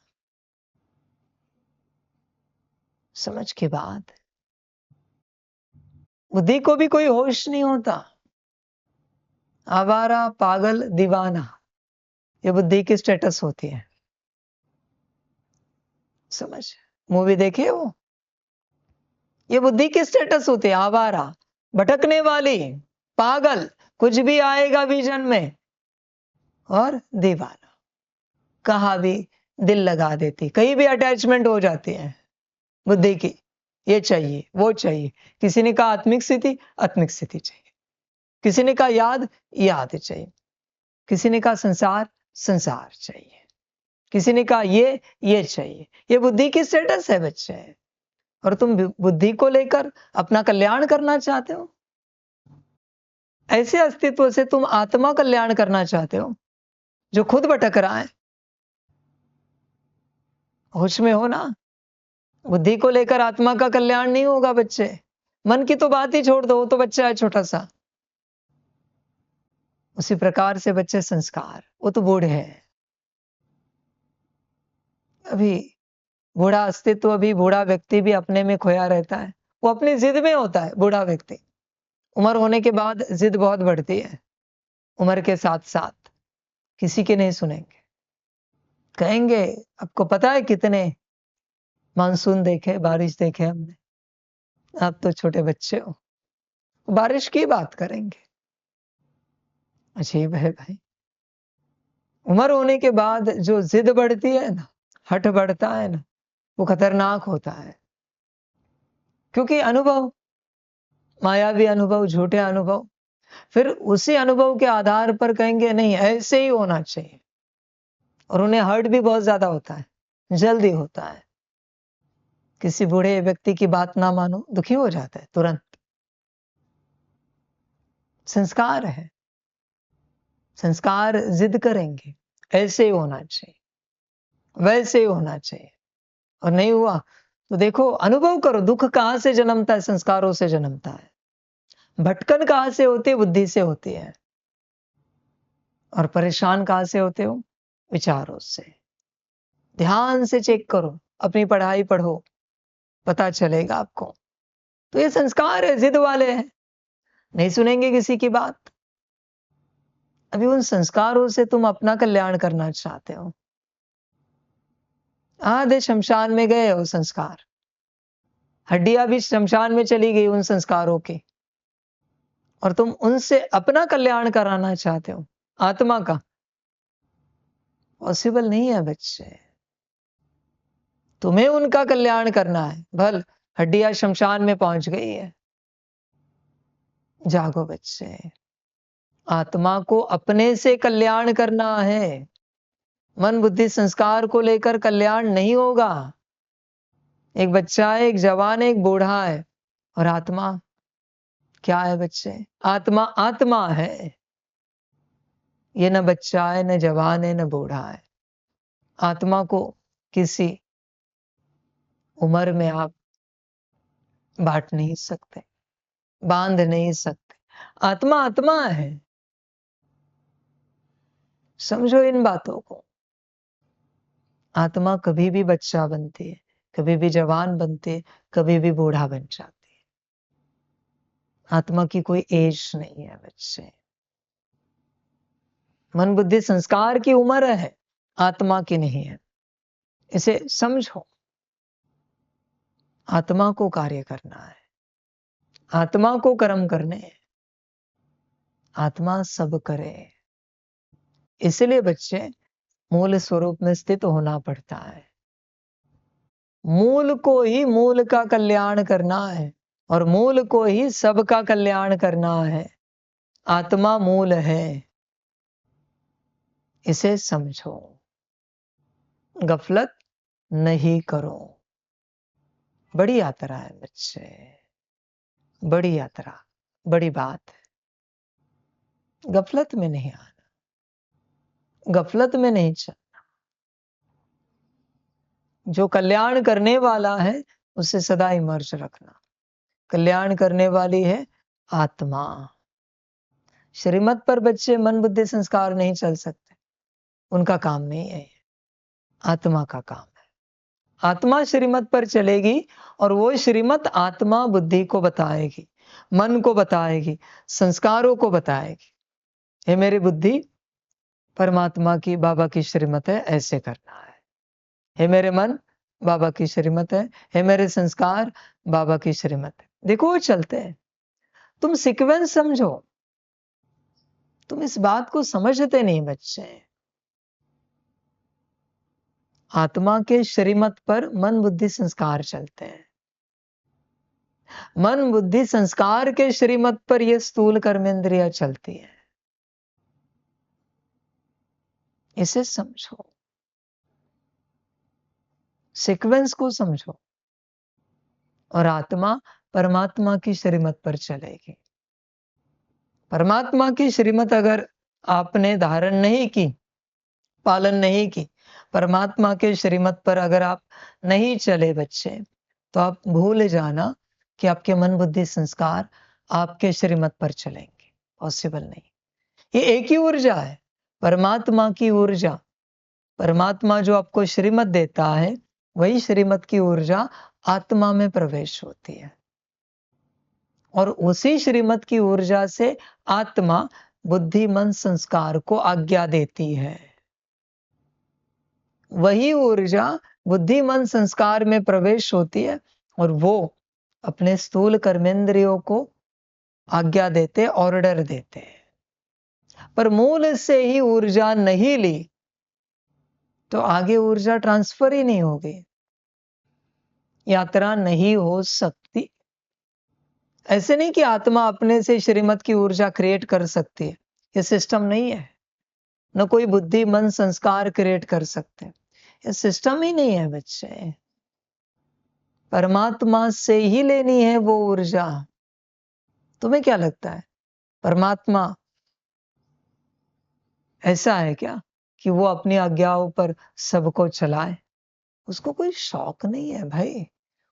समझ के बाद बुद्धि को भी कोई होश नहीं होता। आवारा, पागल, दीवाना, ये बुद्धि की स्टेटस होती है। समझ, मूवी देखी है वो? ये बुद्धि की स्टेटस होती है, आवारा, भटकने वाली, पागल, कुछ भी आएगा विजन में, और दीवाना, कहाँ भी दिल लगा देती, कहीं भी अटैचमेंट हो जाती है बुद्धि की, ये चाहिए वो चाहिए। किसी ने कहा आत्मिक स्थिति चाहिए, किसी ने कहा याद चाहिए, किसी ने कहा संसार चाहिए, किसी ने कहा ये चाहिए। ये बुद्धि की स्टेटस है बच्चे, और तुम बुद्धि को लेकर अपना कल्याण करना चाहते हो। ऐसे अस्तित्व से तुम आत्मा कल्याण करना चाहते हो जो खुद भटक रहा है। होश में हो ना, बुद्धि को लेकर आत्मा का कल्याण नहीं होगा बच्चे। मन की तो बात ही छोड़ दो, वो तो बच्चा है छोटा सा। उसी प्रकार से बच्चे संस्कार, वो तो बूढ़े है अभी, बूढ़ा अस्तित्व, अभी बूढ़ा व्यक्ति भी अपने में खोया रहता है, वो अपनी जिद में होता है बूढ़ा व्यक्ति। उम्र होने के बाद जिद बहुत बढ़ती है, उम्र के साथ साथ किसी के नहीं सुनेंगे, कहेंगे आपको पता है कितने मानसून देखे, बारिश देखे हमने, आप तो छोटे बच्चे हो, बारिश की बात करेंगे। अजीब है भाई, उम्र होने के बाद जो जिद बढ़ती है ना, हठ बढ़ता है ना, वो खतरनाक होता है। क्योंकि अनुभव, मायावी अनुभव, झूठे अनुभव, फिर उसी अनुभव के आधार पर कहेंगे नहीं ऐसे ही होना चाहिए, और उन्हें हर्ट भी बहुत ज्यादा होता है, जल्दी होता है। किसी बूढ़े व्यक्ति की बात ना मानो, दुखी हो जाता है तुरंत। संस्कार है, संस्कार जिद करेंगे ऐसे ही होना चाहिए, वैसे ही होना चाहिए, और नहीं हुआ तो देखो, अनुभव करो, दुख कहां से जन्मता है? संस्कारों से जन्मता है। भटकन कहां से होती है? बुद्धि से होती है। और परेशान कहां से होते हो? विचारों से। ध्यान से चेक करो, अपनी पढ़ाई पढ़ो, पता चलेगा आपको। तो ये संस्कार है, जिद वाले हैं, नहीं सुनेंगे किसी की बात। अभी उन संस्कारों से तुम अपना कल्याण करना चाहते हो। आधे शमशान में गए हो संस्कार, हड्डियां भी शमशान में चली गई उन संस्कारों की, और तुम उनसे अपना कल्याण कराना चाहते हो, आत्मा का। पॉसिबल नहीं है बच्चे, तुम्हें उनका कल्याण करना है। भल हड्डियां शमशान में पहुंच गई है, जागो बच्चे, आत्मा को अपने से कल्याण करना है। मन बुद्धि संस्कार को लेकर कल्याण नहीं होगा। एक बच्चा है, एक जवान है, एक बूढ़ा है, और आत्मा क्या है बच्चे? आत्मा आत्मा है। ये न बच्चा है, न जवान है, न बूढ़ा है। आत्मा को किसी उम्र में आप बांट नहीं सकते, बांध नहीं सकते। आत्मा आत्मा है, समझो इन बातों को। आत्मा कभी भी बच्चा बनती है, कभी भी जवान बनती है, कभी भी बूढ़ा बन जाती है। आत्मा की कोई एज नहीं है बच्चे। मन बुद्धि संस्कार की उम्र है, आत्मा की नहीं है। इसे समझो। आत्मा को कार्य करना है, आत्मा को कर्म करने हैं, आत्मा सब करे। इसलिए बच्चे मूल स्वरूप में स्थित होना पड़ता है। मूल को ही मूल का कल्याण करना है, और मूल को ही सबका कल्याण करना है। आत्मा मूल है, इसे समझो, गफलत नहीं करो। बड़ी यात्रा है बच्चे, बड़ी यात्रा, बड़ी बात है। गफलत में नहीं आना, गफलत में नहीं चलना। जो कल्याण करने वाला है उसे सदा इमर्ज रखना। कल्याण करने वाली है आत्मा। श्रीमत पर बच्चे मन बुद्धि संस्कार नहीं चल सकते, उनका काम नहीं है, आत्मा का काम है। आत्मा श्रीमत पर चलेगी, और वो श्रीमत आत्मा बुद्धि को बताएगी, मन को बताएगी, संस्कारों को बताएगी। हे मेरी बुद्धि, परमात्मा की, बाबा की श्रीमत है, ऐसे करना है। हे मेरे मन, बाबा की श्रीमत है, हे मेरे संस्कार बाबा की श्रीमत है। देखो वो चलते हैं। तुम सीक्वेंस समझो, तुम इस बात को समझते नहीं बच्चे। आत्मा के श्रीमत पर मन बुद्धि संस्कार चलते हैं। मन बुद्धि संस्कार के श्रीमत पर यह स्थूल कर्मेंद्रिया चलती है। इसे समझो, सीक्वेंस को समझो, और आत्मा परमात्मा की श्रीमत पर चलेगी। परमात्मा की श्रीमत अगर आपने धारण नहीं की, पालन नहीं की, परमात्मा के श्रीमत पर अगर आप नहीं चले बच्चे, तो आप भूल जाना कि आपके मन बुद्धि संस्कार आपके श्रीमत पर चलेंगे। पॉसिबल नहीं। ये एक ही ऊर्जा है, परमात्मा की ऊर्जा। परमात्मा जो आपको श्रीमत देता है, वही श्रीमत की ऊर्जा आत्मा में प्रवेश होती है, और उसी श्रीमत की ऊर्जा से आत्मा बुद्धि मन संस्कार को आज्ञा देती है। वही ऊर्जा बुद्धि मन संस्कार में प्रवेश होती है, और वो अपने स्थूल कर्मेंद्रियों को आज्ञा देते, ऑर्डर देते हैं। पर मूल से ही ऊर्जा नहीं ली तो आगे ऊर्जा ट्रांसफर ही नहीं होगी, यात्रा नहीं हो सकती। ऐसे नहीं कि आत्मा अपने से श्रीमत की ऊर्जा क्रिएट कर सकती है, ये सिस्टम नहीं है। न कोई बुद्धि मन संस्कार क्रिएट कर सकते, ये सिस्टम ही नहीं है बच्चे। परमात्मा से ही लेनी है वो ऊर्जा। तुम्हें क्या लगता है, परमात्मा ऐसा है क्या कि वो अपनी आज्ञाओं पर सबको चलाए? उसको कोई शौक नहीं है भाई,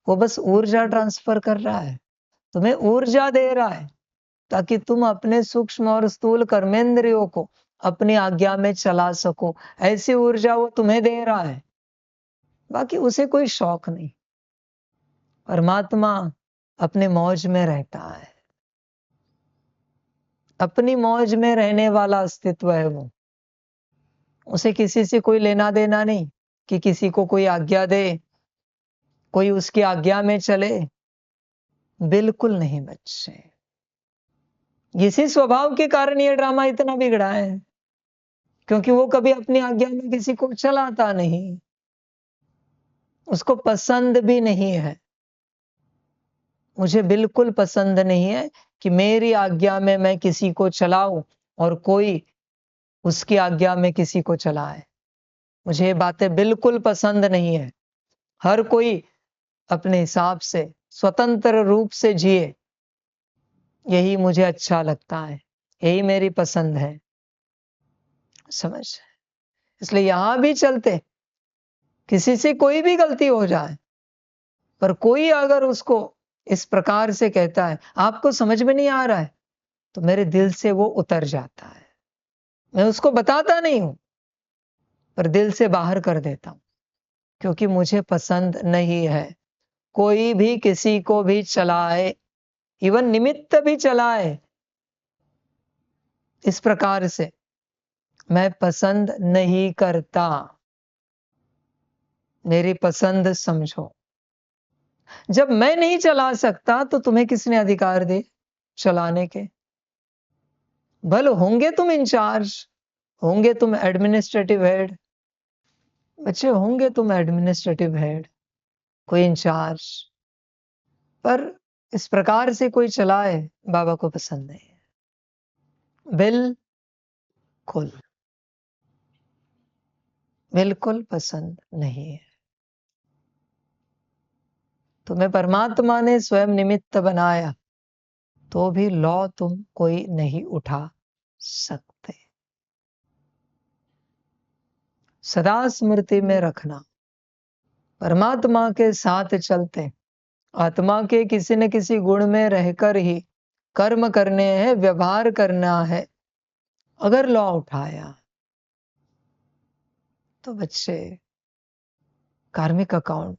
वो बस ऊर्जा ट्रांसफर कर रहा है, तुम्हें ऊर्जा दे रहा है, ताकि तुम अपने सूक्ष्म और स्थूल कर्मेंद्रियों को अपनी आज्ञा में चला सको। ऐसी ऊर्जा वो तुम्हें दे रहा है, बाकी उसे कोई शौक नहीं। परमात्मा अपने मौज में रहता है, अपनी मौज में रहने वाला अस्तित्व है वो। उसे किसी से कोई लेना देना नहीं कि किसी को कोई आज्ञा दे, कोई उसकी आज्ञा में चले। बिल्कुल नहीं बच्चे। इसी स्वभाव के कारण ये ड्रामा इतना बिगड़ा है, क्योंकि वो कभी अपनी आज्ञा में किसी को चलाता नहीं, उसको पसंद भी नहीं है। मुझे बिल्कुल पसंद नहीं है कि मेरी आज्ञा में मैं किसी को चलाऊं और कोई उसकी आज्ञा में किसी को चलाए। मुझे ये बातें बिल्कुल पसंद नहीं है। हर कोई अपने हिसाब से स्वतंत्र रूप से जिए, यही मुझे अच्छा लगता है, यही मेरी पसंद है। समझ? इसलिए यहां भी चलते, किसी से कोई भी गलती हो जाए, पर कोई अगर उसको इस प्रकार से कहता है आपको समझ में नहीं आ रहा है, तो मेरे दिल से वो उतर जाता है। मैं उसको बताता नहीं हूं, पर दिल से बाहर कर देता हूं, क्योंकि मुझे पसंद नहीं है कोई भी किसी को भी चलाए, इवन निमित्त भी चलाए इस प्रकार से, मैं पसंद नहीं करता। मेरी पसंद समझो। जब मैं नहीं चला सकता तो तुम्हें किसने अधिकार दे चलाने के? भले होंगे तुम इंचार्ज, होंगे तुम एडमिनिस्ट्रेटिव हेड, बच्चे होंगे तुम एडमिनिस्ट्रेटिव हेड, कोई इंचार्ज, पर इस प्रकार से कोई चलाए, बाबा को पसंद नहीं है। बिल्कुल बिल्कुल पसंद नहीं है। तुम्हें परमात्मा ने स्वयं निमित्त बनाया, तो भी लॉ तुम कोई नहीं उठा सकते। सदा स्मृति में रखना, परमात्मा के साथ चलते, आत्मा के किसी न किसी गुण में रहकर ही कर्म करने हैं, व्यवहार करना है। अगर लॉ उठाया तो बच्चे कार्मिक अकाउंट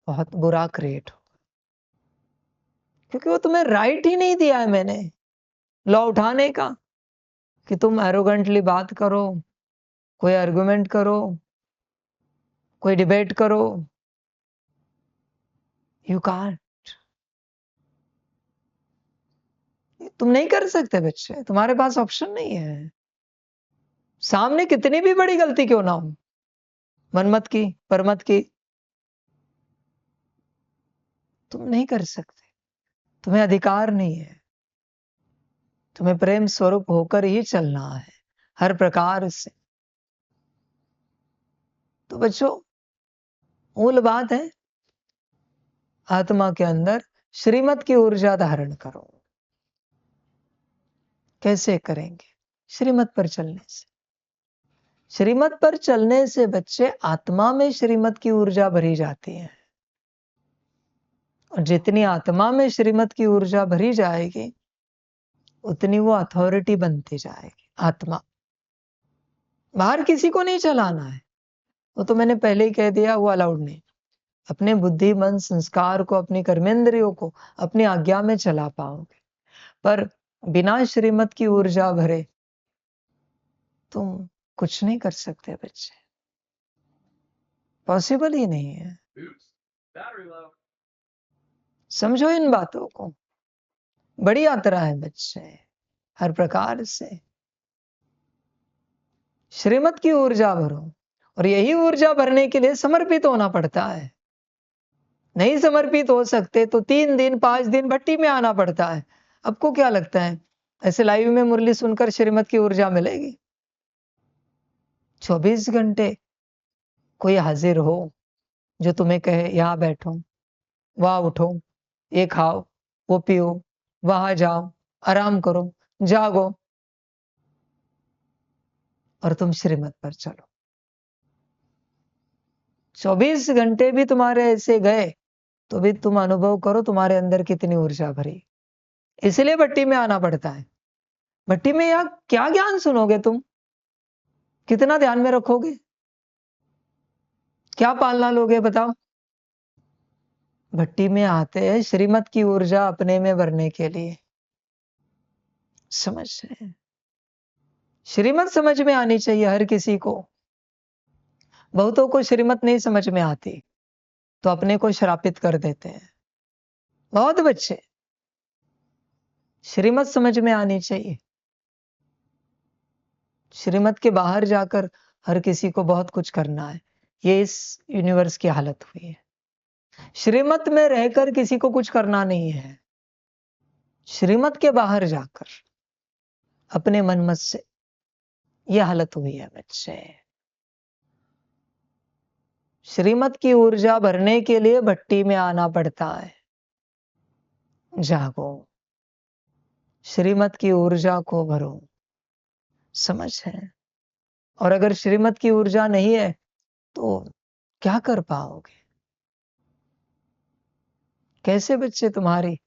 बहुत बुरा क्रिएट हो, क्योंकि वो तुम्हें राइट ही नहीं दिया है मैंने लॉ उठाने का, कि तुम एरोगेंटली बात करो, कोई आर्गुमेंट करो, कोई डिबेट करो, यू कांट। तुम नहीं कर सकते बच्चे, तुम्हारे पास ऑप्शन नहीं है। सामने कितनी भी बड़ी गलती क्यों ना हो, मनमत की, परमत की, तुम नहीं कर सकते। तुम्हें अधिकार नहीं है। तुम्हें प्रेम स्वरूप होकर ही चलना है हर प्रकार से। तो बच्चों, मूल बात है, आत्मा के अंदर श्रीमत की ऊर्जा धारण करो। कैसे करेंगे? श्रीमत पर चलने से। श्रीमत पर चलने से बच्चे आत्मा में श्रीमत की ऊर्जा भरी जाती है। और जितनी आत्मा में श्रीमत की ऊर्जा भरी जाएगी, उतनी वो अथॉरिटी बनती जाएगी। आत्मा बाहर किसी को नहीं चलाना है, वो तो मैंने पहले ही कह दिया, वो अलाउड नहीं। अपने बुद्धि, मन, संस्कार को, अपनी कर्मेंद्रियों को अपनी आज्ञा में चला पाओगे, पर बिना श्रीमत की ऊर्जा भरे तुम कुछ नहीं कर सकते बच्चे। पॉसिबल ही नहीं है। समझो इन बातों को। बड़ी यात्रा है बच्चे, हर प्रकार से श्रीमत की ऊर्जा भरो। और यही ऊर्जा भरने के लिए समर्पित होना पड़ता है। नहीं समर्पित हो सकते तो 3 दिन 5 दिन भट्टी में आना पड़ता है। आपको क्या लगता है ऐसे लाइव में मुरली सुनकर श्रीमत की ऊर्जा मिलेगी? 24 घंटे कोई हाजिर हो जो तुम्हें कहे यहां बैठो, वहां उठो, ये खाओ, वो पियो, वहां जाओ, आराम करो, जागो, और तुम श्रीमत पर चलो। 24 घंटे भी तुम्हारे ऐसे गए तो भी तुम अनुभव करो तुम्हारे अंदर कितनी ऊर्जा भरी। इसलिए भट्टी में आना पड़ता है। भट्टी में या क्या ज्ञान सुनोगे तुम? कितना ध्यान में रखोगे? क्या पालना लोगे बताओ? भट्टी में आते हैं श्रीमत की ऊर्जा अपने में भरने के लिए। समझ रहे हैं? श्रीमत समझ में आनी चाहिए हर किसी को। बहुतों को श्रीमत नहीं समझ में आती तो अपने को श्रापित कर देते हैं। बहुत बच्चे, श्रीमत समझ में आनी चाहिए। श्रीमत के बाहर जाकर हर किसी को बहुत कुछ करना है, ये इस यूनिवर्स की हालत हुई है। श्रीमत में रहकर किसी को कुछ करना नहीं है, श्रीमत के बाहर जाकर अपने मनमत से, यह हालत हुई है बच्चे। श्रीमत की ऊर्जा भरने के लिए भट्टी में आना पड़ता है। जागो, श्रीमत की ऊर्जा को भरो। समझ है? और अगर श्रीमत की ऊर्जा नहीं है तो क्या कर पाओगे? कैसे बच्चे तुम्हारी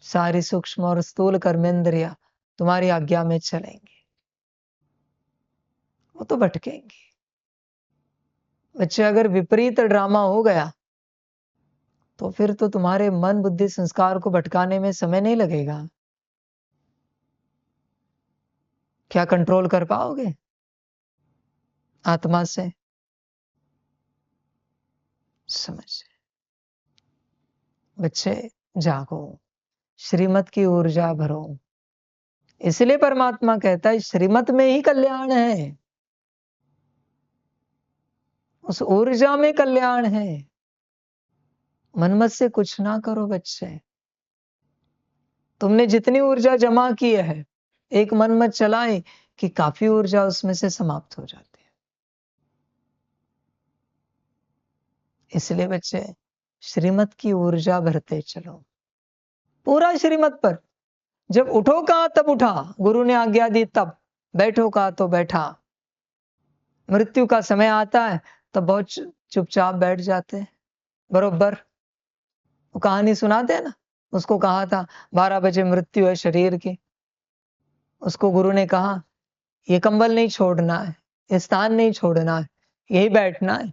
सारी सूक्ष्म और स्थूल कर्मेंद्रिया तुम्हारी आज्ञा में चलेंगे? वो तो भटकेंगे बच्चे। अगर विपरीत ड्रामा हो गया तो फिर तो तुम्हारे मन, बुद्धि, संस्कार को भटकाने में समय नहीं लगेगा। क्या कंट्रोल कर पाओगे आत्मा से? समझ बच्चे, जागो, श्रीमत की ऊर्जा भरो। इसलिए परमात्मा कहता है श्रीमत में ही कल्याण है, उस ऊर्जा में कल्याण है। मनमत से कुछ ना करो बच्चे। तुमने जितनी ऊर्जा जमा की है, एक मनमत चलाए कि काफी ऊर्जा उसमें से समाप्त हो जाती है। इसलिए बच्चे, श्रीमत की ऊर्जा भरते चलो, पूरा श्रीमत पर। जब उठो कहा तब उठा, गुरु ने आज्ञा दी तब। बैठो कहा तो बैठा। मृत्यु का समय आता है तब बहुत चुपचाप बैठ जाते हैं। बरोबर वो कहानी सुनाते हैं ना, उसको कहा था 12 बजे मृत्यु है शरीर की। उसको गुरु ने कहा ये कंबल नहीं छोड़ना है, ये स्थान नहीं छोड़ना है, यही बैठना है।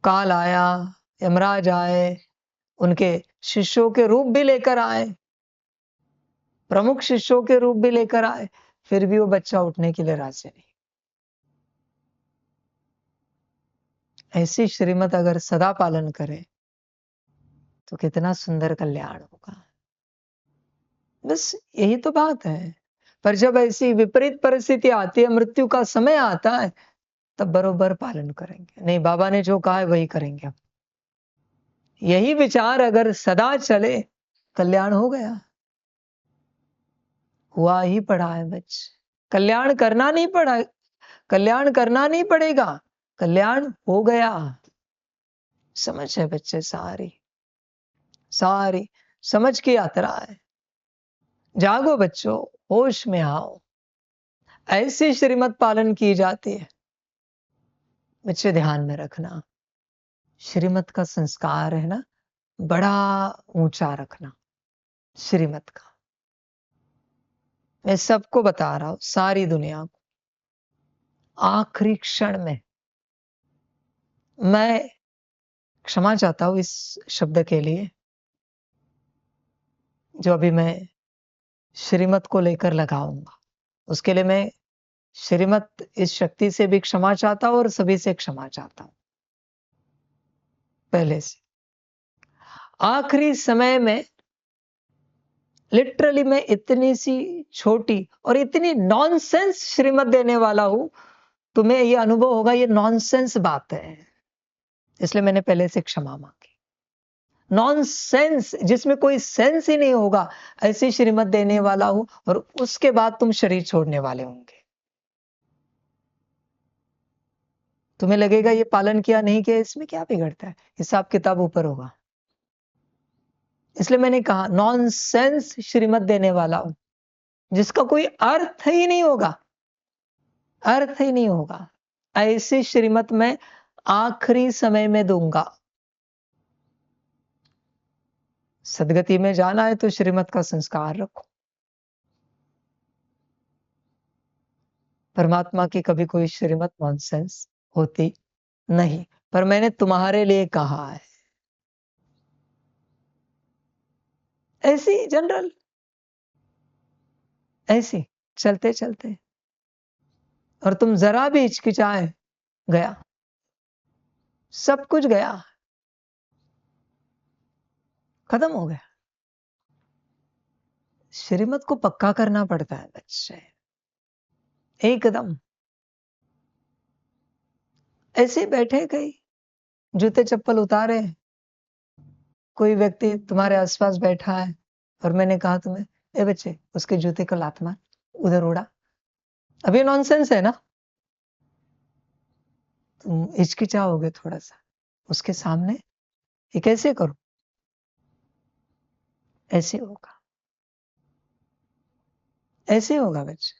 काल आया, यमराज आए, उनके शिष्यों के रूप भी लेकर आए, प्रमुख शिष्यों के रूप भी लेकर आए, फिर भी वो बच्चा उठने के लिए राजी नहीं। ऐसी श्रीमत अगर सदा पालन करें तो कितना सुंदर कल्याण होगा। बस यही तो बात है। पर जब ऐसी विपरीत परिस्थिति आती है, मृत्यु का समय आता है, तब बरोबर पालन करेंगे। नहीं, बाबा ने जो कहा है वही करेंगे। यही विचार अगर सदा चले, कल्याण हो गया। हुआ ही पड़ा है बच्चे। कल्याण करना नहीं पड़ा, कल्याण करना नहीं पड़ेगा, कल्याण हो गया। समझ है बच्चे, सारी सारी समझ की यात्रा है। जागो बच्चों, होश में आओ। ऐसी श्रीमत पालन की जाती है। बच्चे ध्यान में रखना, श्रीमत का संस्कार है ना, बड़ा ऊंचा रखना श्रीमत का। मैं सबको बता रहा हूं, सारी दुनिया को। आखिरी क्षण में मैं क्षमा चाहता हूं इस शब्द के लिए, जो अभी मैं श्रीमत को लेकर लगाऊंगा। उसके लिए मैं श्रीमत इस शक्ति से भी क्षमा चाहता हूं और सभी से क्षमा चाहता हूं पहले से। आखिरी समय में लिटरली मैं इतनी सी छोटी और इतनी नॉनसेंस श्रीमत देने वाला हूं, तुम्हें ये अनुभव होगा ये नॉनसेंस बात है, इसलिए मैंने पहले से क्षमा मांगी। नॉनसेंस, जिसमें कोई सेंस ही नहीं होगा, ऐसी श्रीमत देने वाला हूं, और उसके बाद तुम शरीर छोड़ने वाले होंगे। तुम्हें लगेगा ये पालन किया नहीं किया, इसमें क्या बिगड़ता है, हिसाब किताब ऊपर होगा। इसलिए मैंने कहा नॉनसेंस श्रीमत देने वाला हूं, जिसका कोई अर्थ ही नहीं होगा, अर्थ ही नहीं होगा। ऐसी श्रीमत मैं आखिरी समय में दूंगा। सदगति में जाना है तो श्रीमत का संस्कार रखो। परमात्मा की कभी कोई श्रीमत नॉनसेंस होती नहीं, पर मैंने तुम्हारे लिए कहा है। ऐसी जनरल, ऐसी चलते चलते, और तुम जरा भी हिचकिचाए, गया, सब कुछ गया, खत्म हो गया। श्रीमत को पक्का करना पड़ता है बच्चे, एकदम। ऐसे बैठे गए, जूते चप्पल उतारे, कोई व्यक्ति तुम्हारे आसपास बैठा है और मैंने कहा तुम्हें, ए बच्चे उसके जूते को लात मार, उधर उड़ा। अब ये नॉनसेंस है ना। तुम हिचकिचाओगे थोड़ा सा उसके सामने, ये कैसे करो, ऐसे होगा, ऐसे होगा बच्चे।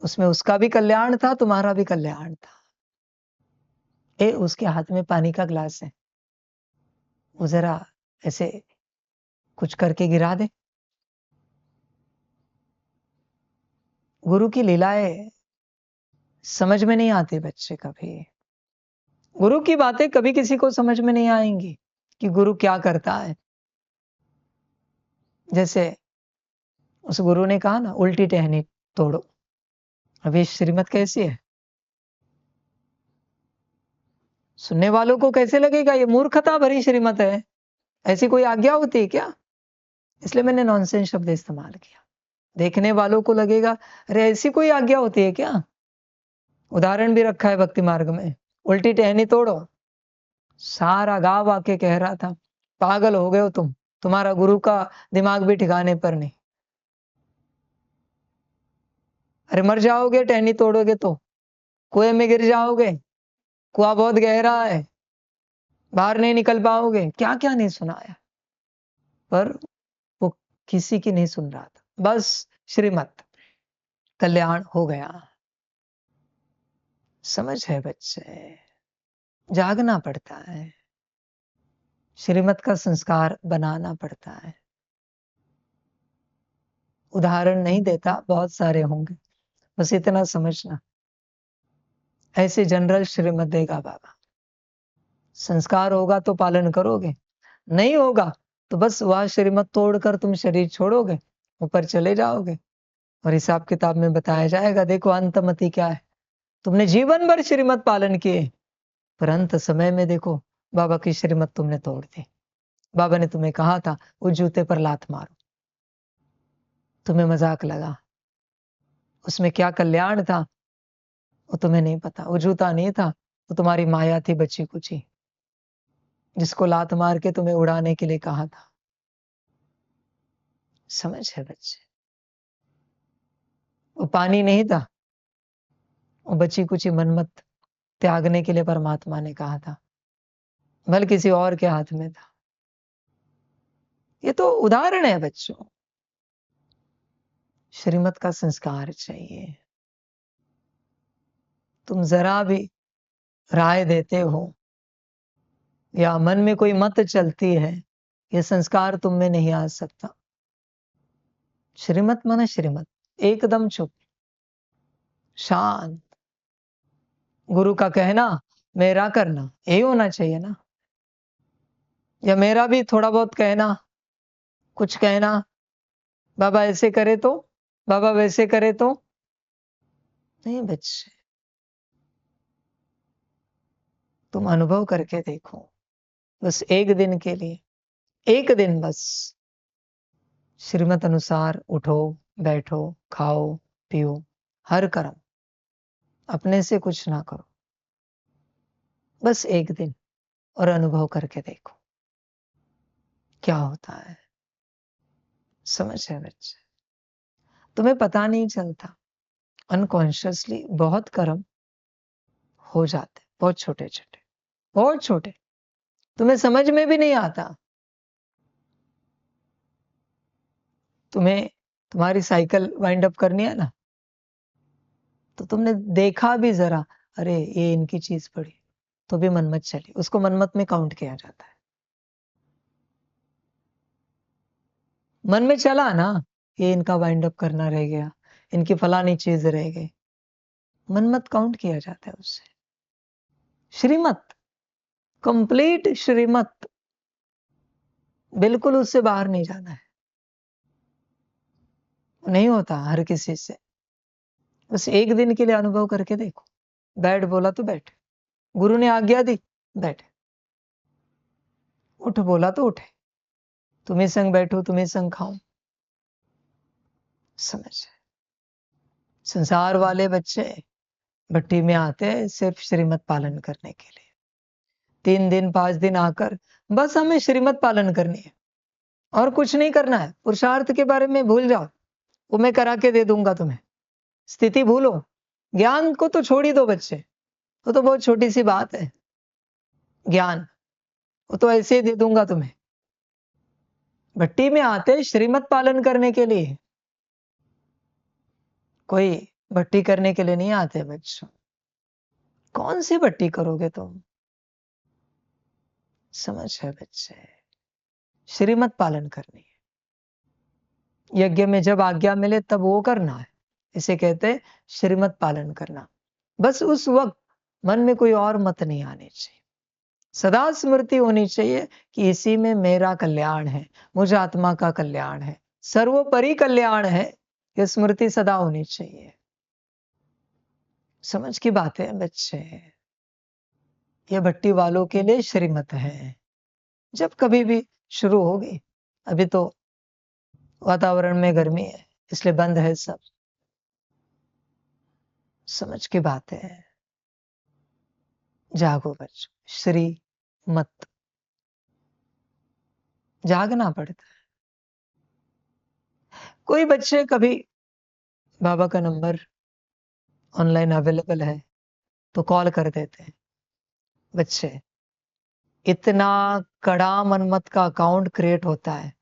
उसमें उसका भी कल्याण था, तुम्हारा भी कल्याण था। उसके हाथ में पानी का ग्लास है, वो जरा ऐसे कुछ करके गिरा दे। गुरु की लीलाएं समझ में नहीं आती बच्चे कभी। गुरु की बातें कभी किसी को समझ में नहीं आएंगी कि गुरु क्या करता है। जैसे उस गुरु ने कहा ना, उल्टी टहनी तोड़ो। अब ये श्रीमत कैसी है, सुनने वालों को कैसे लगेगा ये मूर्खता भरी श्रीमत है, ऐसी कोई आज्ञा होती है क्या। इसलिए मैंने नॉनसेंस शब्द इस्तेमाल किया। देखने वालों को लगेगा अरे ऐसी कोई आज्ञा होती है क्या। उदाहरण भी रखा है भक्ति मार्ग में, उल्टी टहनी तोड़ो। सारा गांव आके कह रहा था पागल हो गए हो तुम, तुम्हारा गुरु का दिमाग भी ठिकाने पर नहीं। अरे मर जाओगे टहनी तोड़ोगे तो, कुएं में गिर जाओगे, कुआं बहुत गहरा है, बाहर नहीं निकल पाओगे। क्या क्या नहीं सुनाया, पर वो किसी की नहीं सुन रहा था। बस श्रीमत, कल्याण हो गया। समझ है बच्चे, जागना पड़ता है, श्रीमत का संस्कार बनाना पड़ता है। उदाहरण नहीं देता, बहुत सारे होंगे, बस इतना समझना। ऐसे जनरल श्रीमत देगा बाबा। संस्कार होगा तो पालन करोगे, नहीं होगा तो बस वह श्रीमत तोड़कर तुम शरीर छोड़ोगे, ऊपर चले जाओगे, और हिसाब किताब में बताया जाएगा देखो अंतमति क्या है। तुमने जीवन भर श्रीमत पालन किए, पर अंत समय में देखो, बाबा की श्रीमत तुमने तोड़ दी। बाबा ने तुम्हें कहा था उस जूते पर लात मारो, तुम्हें मजाक लगा। उसमें क्या कल्याण था वो तुम्हें नहीं पता। वो जूता नहीं था, वो तुम्हारी माया थी बच्ची कुची, जिसको लात मार के तुम्हें उड़ाने के लिए कहा था। समझ है बच्चे? वो पानी नहीं था, वो बच्ची कुची मनमत त्यागने के लिए परमात्मा ने कहा था, बल किसी और के हाथ में था। ये तो उदाहरण है बच्चों। श्रीमत का संस्कार चाहिए। तुम जरा भी राय देते हो या मन में कोई मत चलती है, ये संस्कार तुम में नहीं आ सकता। श्रीमत माना श्रीमत, एकदम चुप, शांत। गुरु का कहना, मेरा करना, यही होना चाहिए ना। या मेरा भी थोड़ा बहुत कहना, कुछ कहना, बाबा ऐसे करे तो, बाबा वैसे करे तो। नहीं बच्चे, तुम अनुभव करके देखो, बस एक दिन के लिए, एक दिन बस। श्रीमत अनुसार उठो, बैठो, खाओ, पियो, हर कर्म अपने से कुछ ना करो, बस एक दिन, और अनुभव करके देखो क्या होता है। समझ है बच्चे? तुम्हें पता नहीं चलता, अनकॉन्शियसली बहुत कर्म हो जाते, बहुत छोटे छोटे, बहुत छोटे, तुम्हें समझ में भी नहीं आता। तुम्हें तुम्हारी साइकिल वाइंड अप करनी है ना, तो तुमने देखा भी जरा, अरे ये इनकी चीज पड़ी, तो भी मनमत चली, उसको मनमत में काउंट किया जाता है। मन में चला ना, ये इनका वाइंड अप करना रह गया, इनकी फलानी चीज रह गई, मनमत काउंट किया जाता है उससे। श्रीमत, कंप्लीट श्रीमत, बिल्कुल उससे बाहर नहीं जाना है। नहीं होता हर किसी से। बस एक दिन के लिए अनुभव करके देखो। बैठ बोला तो बैठ, गुरु ने आज्ञा दी, बैठे। उठ बोला तो उठे, तुम्हें संग बैठो, तुम्हें संग खाओ। समझ? संसार वाले बच्चे भट्टी में आते हैं सिर्फ श्रीमत पालन करने के लिए। 3 दिन 5 दिन आकर बस हमें श्रीमत पालन करनी है और कुछ नहीं करना है। पुरुषार्थ के बारे में भूल जाओ, वो मैं करा के दे दूंगा तुम्हें। स्थिति भूलो, ज्ञान को तो छोड़ ही दो बच्चे, वो तो बहुत छोटी सी बात है। ज्ञान वो तो ऐसे ही दे दूंगा तुम्हें। भट्टी में आते श्रीमत पालन करने के लिए, कोई भट्टी करने के लिए नहीं आते बच्चों। कौन सी भट्टी करोगे तुम? समझ है बच्चे? श्रीमत पालन करनी है। यज्ञ में जब आज्ञा मिले तब वो करना है, इसे कहते हैं श्रीमत पालन करना। बस उस वक्त मन में कोई और मत नहीं आनी चाहिए। सदा स्मृति होनी चाहिए कि इसी में मेरा कल्याण है, मुझ आत्मा का कल्याण है, सर्वोपरि कल्याण है। यह स्मृति सदा होनी चाहिए। समझ की बात है बच्चे? ये भट्टी वालों के लिए श्रीमत है। जब कभी भी शुरू होगी, अभी तो वातावरण में गर्मी है इसलिए बंद है सब। समझ की बात है। जागो बच्चों, श्री मत, जागना पड़ता है। कोई बच्चे कभी बाबा का नंबर ऑनलाइन अवेलेबल है तो कॉल कर देते हैं। बच्चे, इतना कड़ा मनमत का अकाउंट क्रिएट होता है,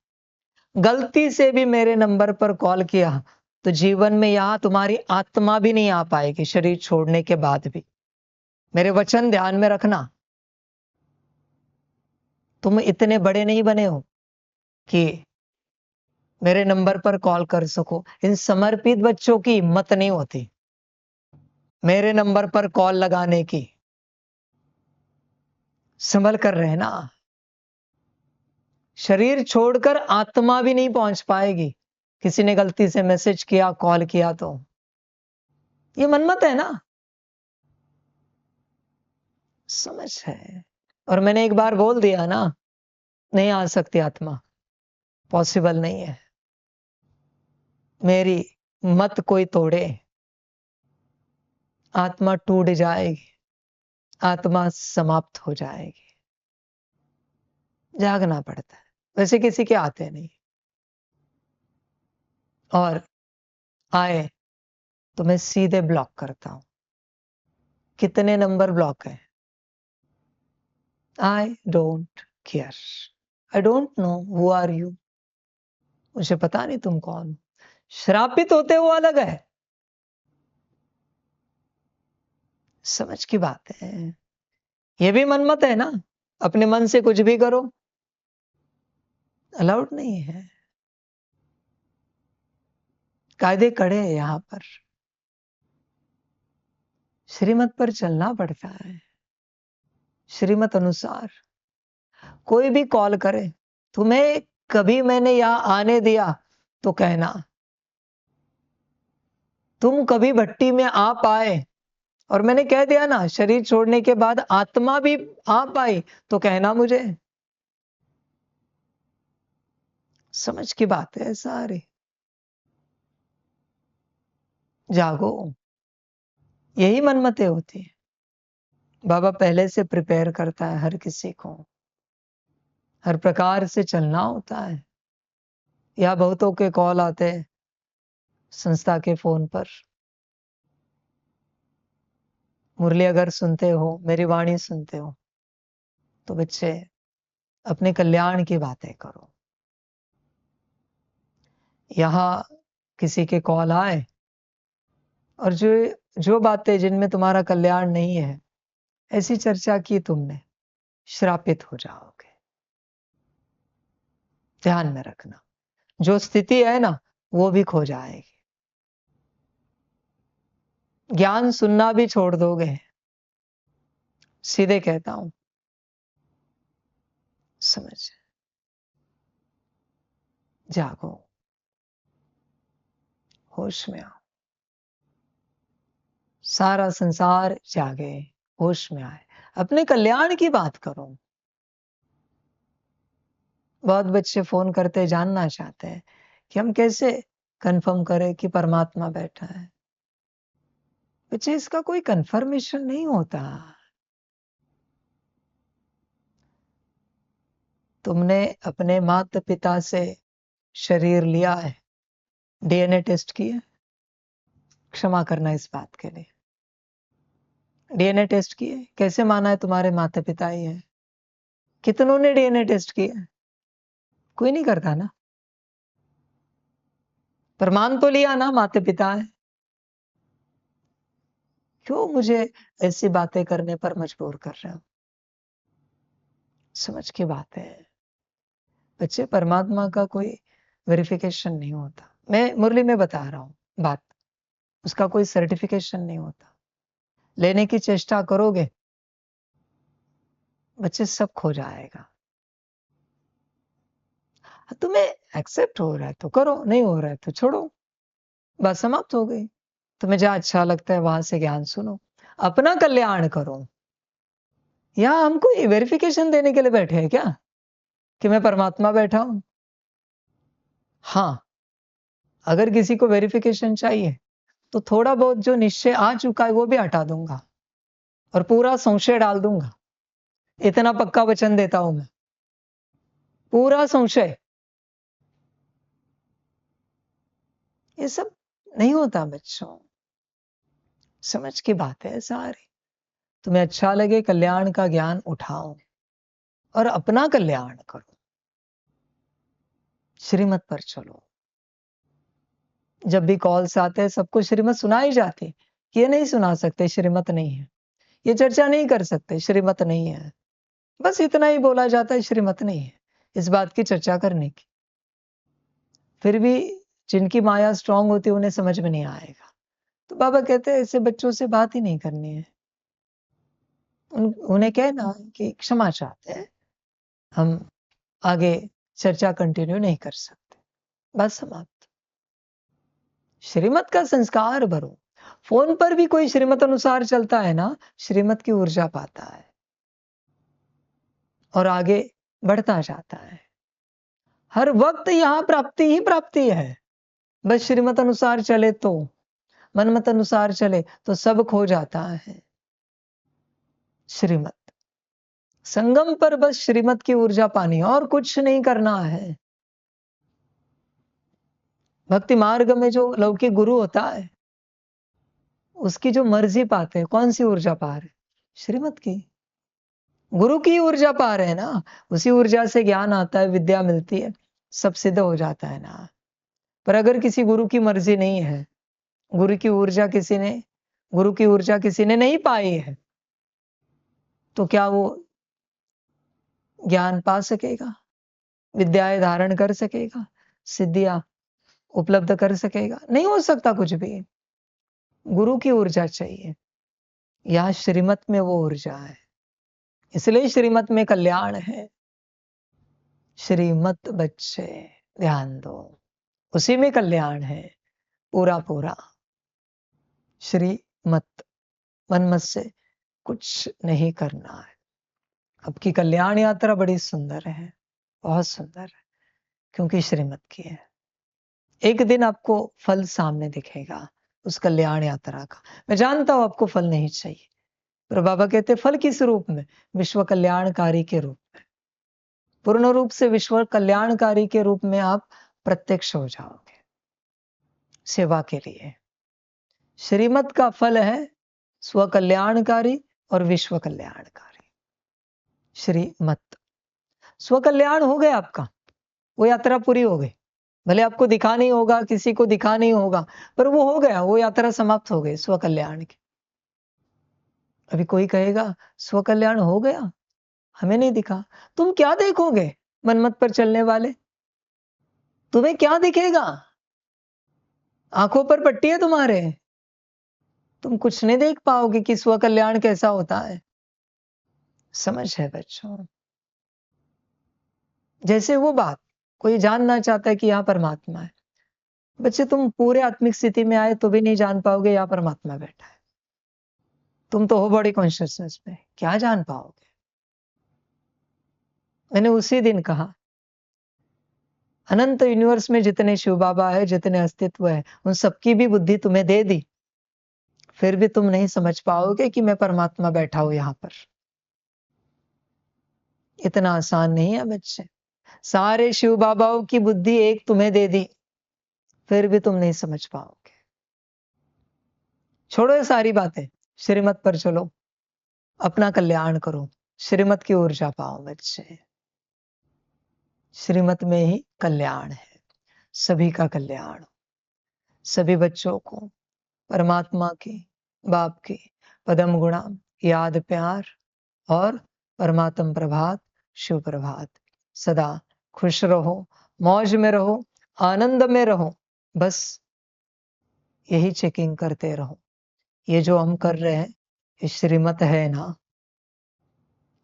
गलती से भी मेरे नंबर पर कॉल किया तो जीवन में यहां तुम्हारी आत्मा भी नहीं आ पाएगी, शरीर छोड़ने के बाद भी। मेरे वचन ध्यान में रखना। तुम इतने बड़े नहीं बने हो कि मेरे नंबर पर कॉल कर सको। इन समर्पित बच्चों की हिम्मत नहीं होती मेरे नंबर पर कॉल लगाने की। संभल कर रहना। शरीर छोड़कर आत्मा भी नहीं पहुंच पाएगी। किसी ने गलती से मैसेज किया, कॉल किया तो ये मनमत है ना। समझ है। और मैंने एक बार बोल दिया ना, नहीं आ सकती आत्मा, पॉसिबल नहीं है। मेरी मत कोई तोड़े, आत्मा टूट जाएगी, आत्मा समाप्त हो जाएगी। जागना पड़ता है, वैसे किसी के आते नहीं, और आए तो मैं सीधे ब्लॉक करता हूं। कितने नंबर ब्लॉक है? I don't care, I don't know who are you, मुझे पता नहीं तुम कौन हो। श्रापित होते वो अलग है, समझ की बात है। ये भी मनमत है ना, अपने मन से कुछ भी करो, अलाउड नहीं है। कायदे कड़े हैं यहां पर, श्रीमत पर चलना पड़ता है। श्रीमत अनुसार कोई भी कॉल करे, तुम्हें कभी मैंने यहां आने दिया तो कहना, तुम कभी भट्टी में आ पाए और मैंने कह दिया ना शरीर छोड़ने के बाद आत्मा भी आ पाई तो कहना मुझे। समझ की बात है सारी। जागो, यही मनमतें होती है। बाबा पहले से प्रिपेयर करता है हर किसी को, हर प्रकार से चलना होता है। या बहुतों के कॉल आते हैं संस्था के फोन पर, मुरली अगर सुनते हो, मेरी वाणी सुनते हो, तो बच्चे अपने कल्याण की बातें करो। यहां किसी के कॉल आए और जो जो बातें जिनमें तुम्हारा कल्याण नहीं है, ऐसी चर्चा की तुमने, श्रापित हो जाओगे। ध्यान में रखना, जो स्थिति है ना वो भी खो जाएगी। ज्ञान सुनना भी छोड़ दोगे, सीधे कहता हूं। समझ, जागो, होश में आओ। सारा संसार जागे, होश में आए, अपने कल्याण की बात करो। बहुत बच्चे फोन करते जानना चाहते हैं कि हम कैसे कंफर्म करें कि परमात्मा बैठा है। बच्चे, इसका कोई कंफर्मेशन नहीं होता। तुमने अपने माता पिता से शरीर लिया है, डीएनए टेस्ट किया, क्षमा करना इस बात के लिए। डीएनए टेस्ट किए, कैसे माना है तुम्हारे माता पिता ही है? कितनों ने डीएनए टेस्ट किया? कोई नहीं करता ना। प्रमाण तो लिया ना माता पिता है। क्यों मुझे ऐसी बातें करने पर मजबूर कर रहे हो? समझ की बात है बच्चे, परमात्मा का कोई वेरिफिकेशन नहीं होता। मैं मुरली में बता रहा हूं बात, उसका कोई सर्टिफिकेशन नहीं होता। लेने की चेष्टा करोगे बच्चे, सब खो जाएगा। तुम्हें एक्सेप्ट हो रहा है तो करो, नहीं हो रहा है तो छोड़ो, बात समाप्त हो गई। तुम्हें जहां अच्छा लगता है वहां से ज्ञान सुनो, अपना कल्याण करो। यहां हमको वेरिफिकेशन देने के लिए बैठे हैं क्या कि मैं परमात्मा बैठा हूं? हाँ, अगर किसी को वेरिफिकेशन चाहिए तो थोड़ा बहुत जो निश्चय आ चुका है वो भी हटा दूंगा और पूरा संशय डाल दूंगा। इतना पक्का वचन देता हूं मैं, पूरा संशय। ये सब नहीं होता बच्चों, समझ की बात है सारी। तुम्हें अच्छा लगे कल्याण का ज्ञान उठाओ और अपना कल्याण करो, श्रीमत पर चलो। जब भी कॉल्स आते हैं सबको श्रीमत सुनाई जाती, ये नहीं सुना सकते श्रीमत नहीं है, ये चर्चा नहीं कर सकते श्रीमत नहीं है, बस इतना ही बोला जाता है श्रीमत नहीं है, इस बात की चर्चा करने की। फिर भी जिनकी माया स्ट्रांग होती है उन्हें समझ में नहीं आएगा, तो बाबा कहते हैं ऐसे बच्चों से बात ही नहीं करनी है। उन्हें कहना कि क्षमा चाहते हैं, हम आगे चर्चा कंटिन्यू नहीं कर सकते, बस समाप्त। श्रीमत का संस्कार भरो। फोन पर भी कोई श्रीमत अनुसार चलता है ना, श्रीमत की ऊर्जा पाता है। और आगे बढ़ता जाता है। हर वक्त यहाँ प्राप्ति ही प्राप्ति है। बस श्रीमत अनुसार चले तो, मनमत अनुसार चले तो सब खो जाता है। श्रीमत संगम पर बस श्रीमत की ऊर्जा पानी, और कुछ नहीं करना है। भक्ति मार्ग में जो लौकिक गुरु होता है, उसकी जो मर्जी पाते हैं, कौन सी ऊर्जा पा रहे? श्रीमत की, गुरु की ऊर्जा पा रहे हैं ना। उसी ऊर्जा से ज्ञान आता है, विद्या मिलती है, सब सिद्ध हो जाता है ना। पर अगर किसी गुरु की मर्जी नहीं है, गुरु की ऊर्जा किसी ने नहीं पाई है, तो क्या वो ज्ञान पा सकेगा? विद्याएं धारण कर सकेगा? सिद्धियां उपलब्ध कर सकेगा? नहीं हो सकता कुछ भी। गुरु की ऊर्जा चाहिए। यह श्रीमत में वो ऊर्जा है, इसलिए श्रीमत में कल्याण है। श्रीमत बच्चे ध्यान दो, उसी में कल्याण है पूरा पूरा। श्रीमत, मन मत से कुछ नहीं करना है। आपकी कल्याण यात्रा बड़ी सुंदर है, बहुत सुंदर है, क्योंकि श्रीमत की है। एक दिन आपको फल सामने दिखेगा उस कल्याण यात्रा का। मैं जानता हूं आपको फल नहीं चाहिए, पर बाबा कहते फल किस रूप में? विश्व कल्याणकारी के रूप में। पूर्ण रूप से विश्व कल्याणकारी के रूप में आप प्रत्यक्ष हो जाओगे सेवा के लिए। श्रीमत का फल है स्व कल्याणकारी और विश्व कल्याणकारी। श्रीमत स्व कल्याण हो गया आपका, वो यात्रा पूरी हो गई। भले आपको दिखा नहीं होगा, किसी को दिखा नहीं होगा, पर वो हो गया, वो यात्रा समाप्त हो गई स्व कल्याण की। अभी कोई कहेगा स्व कल्याण हो गया, हमें नहीं दिखा। तुम क्या देखोगे मनमत पर चलने वाले? तुम्हें क्या दिखेगा? आंखों पर पट्टी है तुम्हारे, तुम कुछ नहीं देख पाओगे कि स्व कल्याण कैसा होता है। समझ है बच्चों? जैसे वो बात कोई जानना चाहता है कि यहां परमात्मा है। बच्चे तुम पूरे आत्मिक स्थिति में आए तो भी नहीं जान पाओगे यहां परमात्मा बैठा है। तुम तो हो बॉडी कॉन्शियसनेस में, क्या जान पाओगे? मैंने उसी दिन कहा, अनंत यूनिवर्स में जितने शिव बाबा है, जितने अस्तित्व है, उन सबकी भी बुद्धि तुम्हें दे दी, फिर भी तुम नहीं समझ पाओगे कि मैं परमात्मा बैठा हूं यहां पर। इतना आसान नहीं है बच्चे। सारे शिव बाबाओं की बुद्धि एक तुम्हें दे दी, फिर भी तुम नहीं समझ पाओगे। छोड़ो ये सारी बातें, श्रीमत पर चलो, अपना कल्याण करो, श्रीमत की ऊर्जा पाओ बच्चे। श्रीमत में ही कल्याण है, सभी का कल्याण। सभी बच्चों को परमात्मा की, बाप की पदम गुणा याद प्यार और परमात्म प्रभात शिव प्रभात। सदा खुश रहो, मौज में रहो, आनंद में रहो। बस यही चेकिंग करते रहो। ये जो हम कर रहे हैं, ये श्रीमत है ना?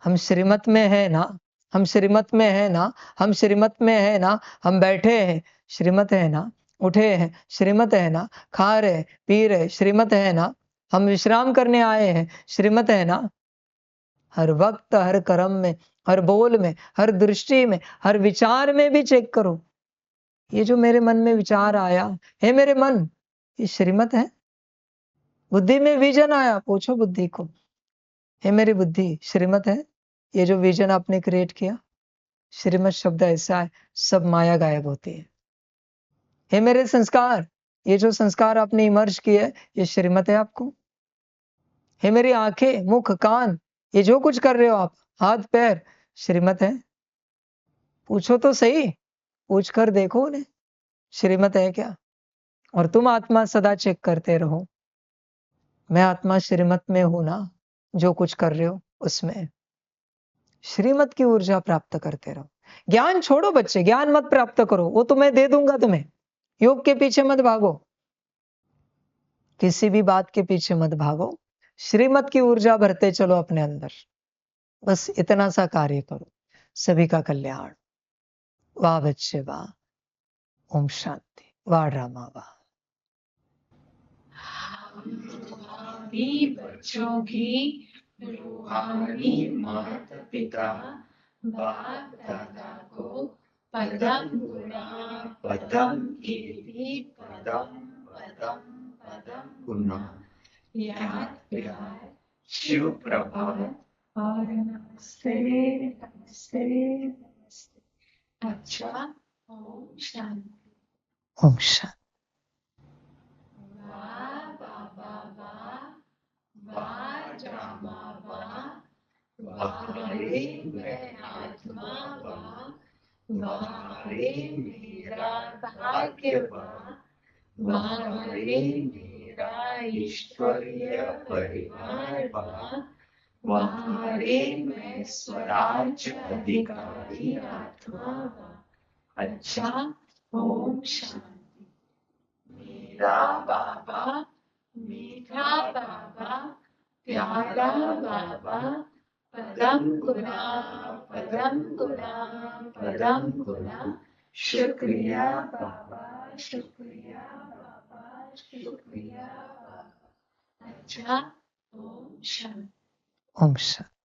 हम श्रीमत में है ना? हम श्रीमत में है ना? हम श्रीमत में है ना? हम बैठे हैं, श्रीमत है ना? उठे हैं, श्रीमत है ना? खा रहे पी रहे, श्रीमत है ना? हम विश्राम करने आए हैं, श्रीमत है ना? हर वक्त, हर कर्म में, हर बोल में, हर दृष्टि में, हर विचार में भी चेक करो। ये जो मेरे मन में विचार आया, हे मेरे मन, ये श्रीमत है? बुद्धि में विजन आया, पूछो बुद्धि को, हे मेरी बुद्धि, श्रीमत है? ये जो विजन आपने क्रिएट किया, श्रीमत शब्द ऐसा है, सब माया गायब होती है। हे मेरे संस्कार, ये जो संस्कार आपने इमर्ज किए, ये श्रीमत है आपको? हे मेरी आंखें, मुख, कान, ये जो कुछ कर रहे हो आप, हाथ पैर, श्रीमत है? पूछो तो सही, पूछ कर देखो उन्हें, श्रीमत है क्या? और तुम आत्मा सदा चेक करते रहो, मैं आत्मा श्रीमत में हूं ना? जो कुछ कर रहे हो उसमें श्रीमत की ऊर्जा प्राप्त करते रहो। ज्ञान छोड़ो बच्चे, ज्ञान मत प्राप्त करो, वो तो मैं दे दूंगा तुम्हें। योग के पीछे मत भागो, किसी भी बात के पीछे मत भागो, श्रीमत की ऊर्जा भरते चलो अपने अंदर। बस इतना सा कार्य करो, सभी का कल्याण। वाह बच्चे वाह, ओम शांति, वाह रामा वाह। रूहानी बच्चों की रूहानी माता पिता बाप दादा को पदम गुना पदम कीर्ति पदम पदम पदम गुना याद प्यार शिव प्रभात और नमस्ते नमस्ते नमस्ते। अच्छा, ओम शांति। ओम शांति। वाह बाबा वाह, वाह रामा वाह, वाह रे मैं आत्मा वाह, वाह रे मेरा भाग्य वाह, वाह रे मेरा ईश्वरीय परिवार वाह, वाह रे मैं स्वराज अधिकारी आत्मा वाह। अच्छा, ओम शांति। मेरा बाबा मीठा बाबा, प्यारा बाबा, पदम गुना पदम गुना पदम गुना, शुक्रिया बाबा, शुक्रिया बाबा, शुक्रिया बाबा। अच्छा, ओम शांति। ओम शांति।